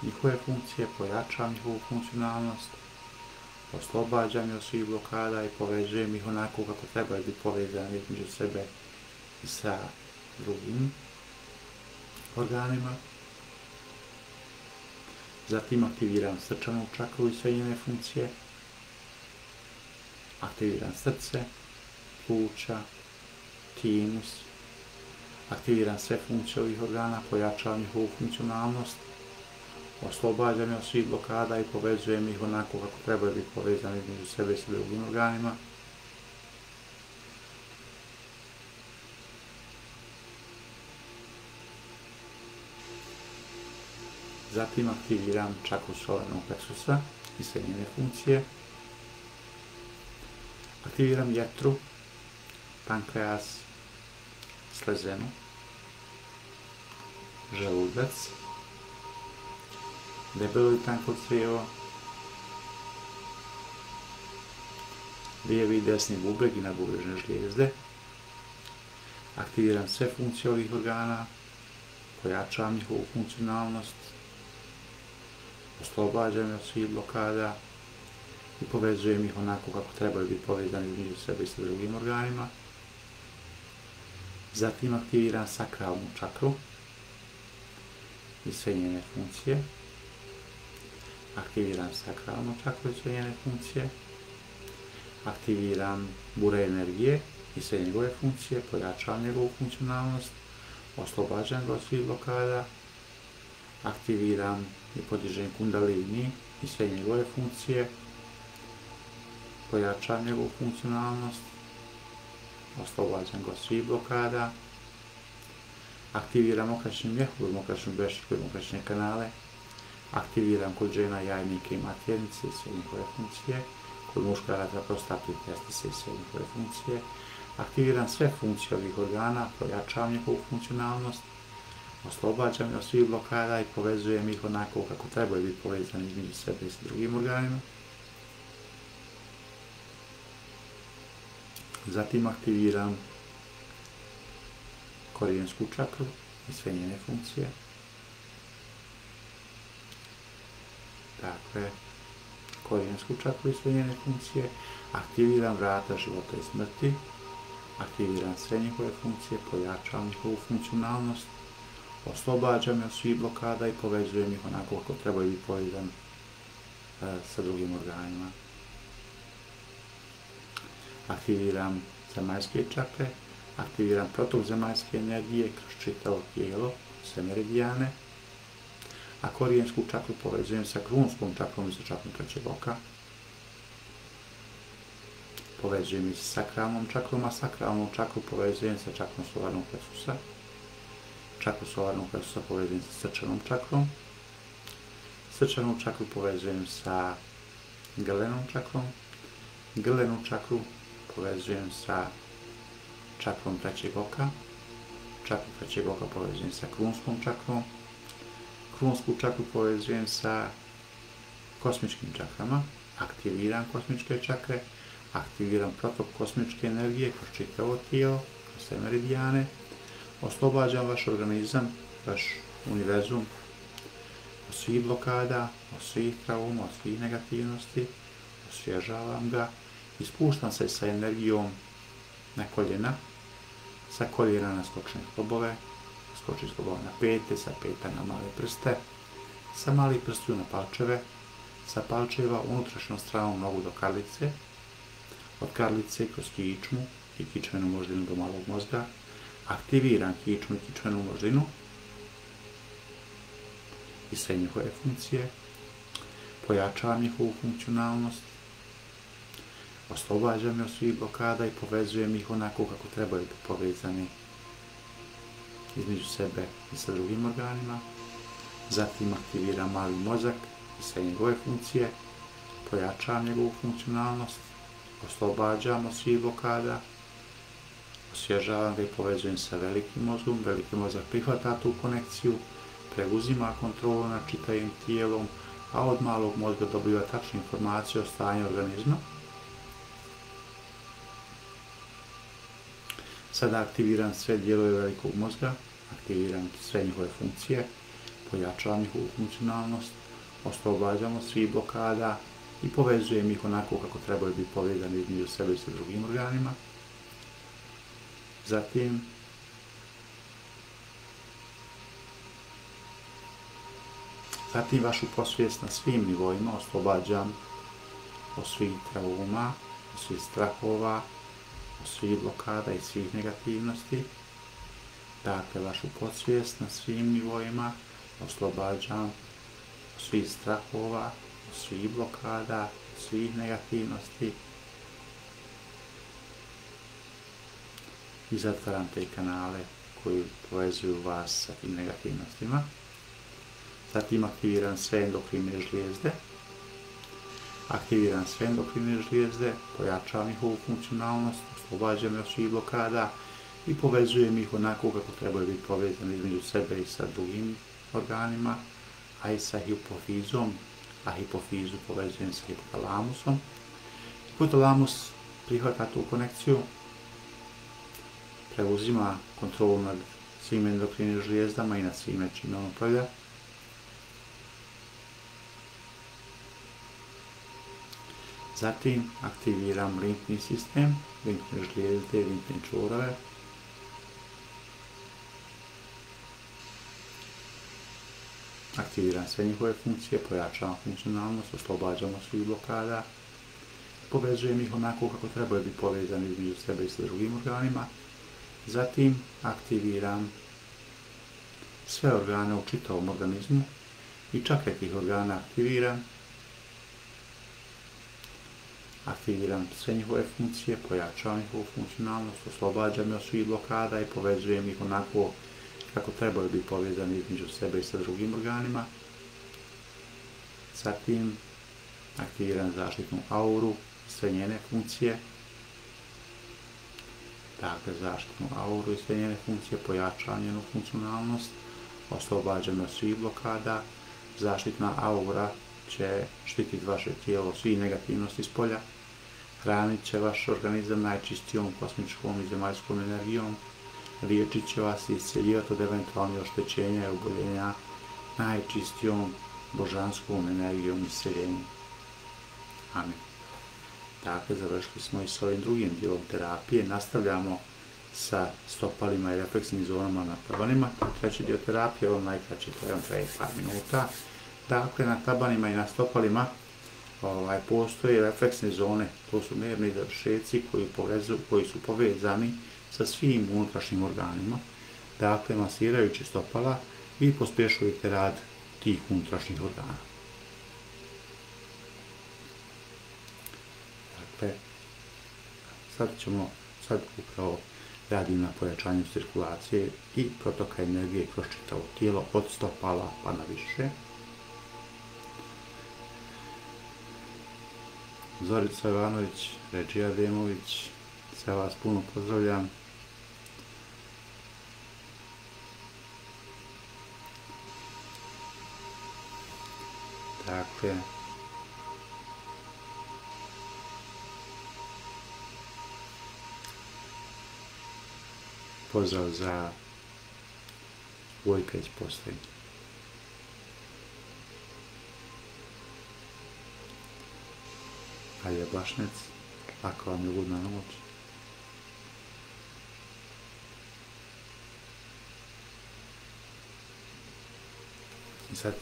njihove funkcije, pojačavam njihovu funkcionalnost, oslobađam je od svih blokada i povezujem ih onako kako trebaju biti povezani između sebe i sa drugim organima. Zatim aktiviram srčanu čakru i sve njene funkcije, aktiviram srce, pluća, tinus, aktiviram sve funkcije ovih organa, pojačavam njihovu funkcionalnost, oslobađam je od svih blokada i povezujem ih onako kako trebaju biti povezani između sebe i sa drugim organima. Zatim aktiviram čakru solarnog pleksusa i sve njene funkcije. Aktiviram jetru, pankreas, slezenu, želudac, debelo i tanko crijevo, lijevi i desni bubreg i nadbubrežne žlijezde. Aktiviram sve funkcije ovih organa, pojačavam njihovu funkcionalnost, oslobađam je od svih blokada i povezujem ih onako kako trebaju biti povezani između sebe i sa drugim organima. Zatim aktiviram sakralnu čakru i sve njene funkcije. Aktiviram sakralnu čakru i sve njene funkcije. Aktiviram bure energije i sve njegove funkcije, pojačavam njegovu funkcionalnost, oslobađam ga od svih blokada. Aktiviram i podižem kundalini i sve njegove funkcije, pojačavam njegovu funkcionalnost, oslobađam ga od svih blokada. Aktiviram okračni mjehur, okračnu bešiku i okračne kanale. Aktiviram kod žena jajnike i maternice i sve njihove funkcije. Kod muškaraca prostatu i testise i sve njihove funkcije. Aktiviram sve funkcije ovih organa, pojačavam njihovu funkcionalnost, oslobađam od svih blokada i povezujem ih onako kako trebaju biti povezani između sebe i sa drugim organima. Zatim aktiviram korijensku čakru i sve njene funkcije. Dakle, korijensku čakru i sve njene funkcije. Aktiviram vrata života i smrti. Aktiviram sve njihove funkcije, pojačavam njihovu funkcionalnost, oslobađam od svih blokada i povezujem ih onako kako trebaju biti povezani sa drugim organima. Aktiviram zemaljske čakre, aktiviram protok zemaljske energije kroz čitavo tijelo, sve meridijane, a korijensku čakru povezujem sa krunskom čakrom i sa čakrom trećeg oka. Povezujem i sa sakralnom čakrom, a sakralnu čakru povezujem sa čakrom solarnog plexusa. Čakru solarnog plexusa povezujem sa srčanom čakrom. Srčanu čakru povezujem sa grlenom čakrom. Grlenu čakru povezujem sa čakrom trećeg oka. Čakru trećeg oka povezujem sa krunskom čakrom. Krunsku čakru povezujem sa kosmičkim čakrama. Aktiviram kosmičke čakre. Aktiviram protok kosmičke energije kroz čitavo tijelo, kroz sve meridijane. Oslobađam vaš organizam, vaš univerzum od svih blokada, od svih trauma, od svih negativnosti. Osvježavam ga i spuštam se sa energijom na koljena, sa koljena na skočne zglobove, skočnih zglobova na pete, sa peta na male prste, sa malih prstiju na palčeve, sa palčeva unutrašnjom stranom nogu do karlice, od karlice kroz kičmu i kičmenu moždinu do malog mozga. Aktiviram kičmu i kičmenu moždinu i sve njihove funkcije. Pojačavam njihovu funkcionalnost, oslobađam je od svih blokada i povezujem ih onako kako trebaju biti povezani između sebe i sa drugim organima. Zatim aktiviram mali mozak i sve njegove funkcije, pojačavam njegovu funkcionalnost, oslobađam od svih blokada, osvježavam ga i povezujem sa velikim mozgom. Veliki mozak prihvata tu konekciju, preuzima kontrolu nad čitavim tijelom, a od malog mozga dobiva tačne informacije o stanju organizma. Sada aktiviram sve dijelove velikog mozga, aktiviram sve njihove funkcije, pojačavam njihovu funkcionalnost, oslobađam od svih blokada i povezujem ih onako kako trebaju biti povezani između sebe i sa drugim organima. Zatim vašu posvijest na svim nivoima oslobađam od svih trauma, od svih strahova, od svih blokada i svih negativnosti. Dakle, vašu podsvijest na svim nivoima oslobađam od svih strahova, od svih blokada, od svih negativnosti. I zatvaram te kanale koji povezuju vas sa tim negativnostima. Zatim aktiviram sve endokrine žlijezde. Aktiviram sve endokrine žlijezde, pojačavam njihovu funkcionalnost, oslobađam je od svih blokada i povezujem ih onako kako trebaju biti povezani između sebe i sa drugim organima, a i sa hipofizom, a hipofizu povezujem sa hipotalamusom. Hipotalamus prihvata tu konekciju, preuzima kontrolu nad svim endokrinim žlijezdama i nad svime čime on upravlja. Zatim aktiviram limfni sistem, limfne žlijezde, limfne čvorove. Aktiviram sve njihove funkcije, pojačavam funkcionalnost, oslobađam od svih blokada, povezujem ih onako kako trebaju biti povezani između sebe i sa drugim organima. Zatim aktiviram sve organe u čitavom organizmu i čakre tih organa aktiviram. Aktiviram sve njihove funkcije, pojačavam njihovu funkcionalnost, oslobađam je od svih blokada i povezujem ih onako kako trebaju biti povezani između sebe i sa drugim organima. Zatim aktiviram zaštitnu auru, sve njene funkcije. Dakle, zaštitnu auru i sve njene funkcije, pojačavam njenu funkcionalnost, oslobađam od svih blokada. Zaštitna aura će štititi vaše tijelo svih negativnosti s polja, hranit će vaš organizam najčistijom kosmičkom i zemaljskom energijom, liječit će vas i isceljivati od eventualnih oštećenja i oboljenja najčistijom božanskom energijom isceljenja. Amin. Dakle, završili smo i s ovim drugim dijelom terapije. Nastavljamo sa stopalima i refleksnim zonama na tabanima. Treći dio terapije, ovo najkraći, traje par minuta. Dakle, na tabanima i na stopalima postoje refleksne zone, to su nervni završeci koji su povezani sa svim unutrašnjim organima. Dakle, masirajući stopala, vi pospješujete rad tih unutrašnjih organa. Dakle, sad upravo radim na pojačanju cirkulacije i protoka energije kroz čitavo tijelo, od stopala pa na više. Zorica Ivanović, Ređija Demović, sve vas puno pozdravljam. Dakle, pozdrav za Vojka iz Postojnje. Alja Bašnec, laka vam je ugodna noć. I sad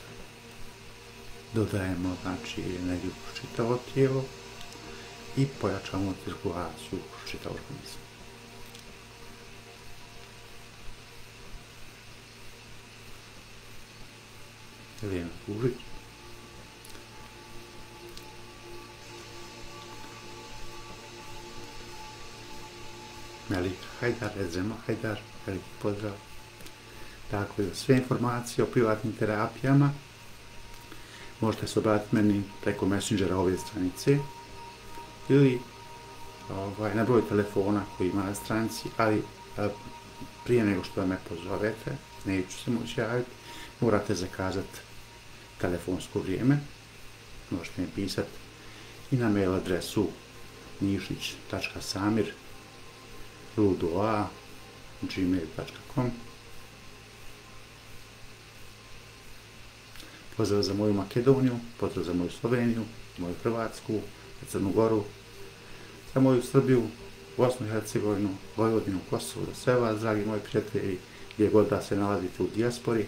dodajemo energiju kroz čitavo tijelo i pojačamo cirkulaciju kroz čitav organizam. Elena Kužić. Melika Hajdar, Edzema Hajdar, veliki pozdrav. Dakle, za sve informacije o privatnim terapijama možete se obratiti meni preko Messengera ove stranice ili na broj telefona koji ima na stranici, ali prije nego što me pozovete, neću se moći javiti, morate zakazati telefonsko vrijeme, možete mi pisati i na mail adresu nišlić.samir@gmail.com. Pozdrav za moju Makedoniju, pozdrav za moju Sloveniju, moju Hrvatsku, Crnu Goru, za moju Srbiju, Bosnu i Hercegovinu, Vojvodinu, Kosovo, za sve vas, dragi moji prijatelji, gdje god da se nalazite u dijaspori.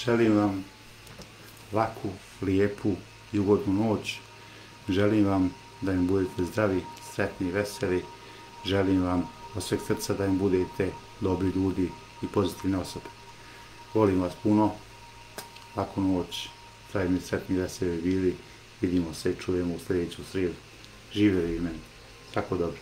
Želim vam laku, lijepu i ugodnu noć. Želim vam da im budete zdravi, sretni i veseli. Želim vam od sveg srca da im budete dobri ljudi i pozitivne osobe. Volim vas puno. Laku noć. Zdravim i sretni i veseli bili. Vidimo se i čujemo u sljedeću srijedu. Živjeli i meni. Tako dobro.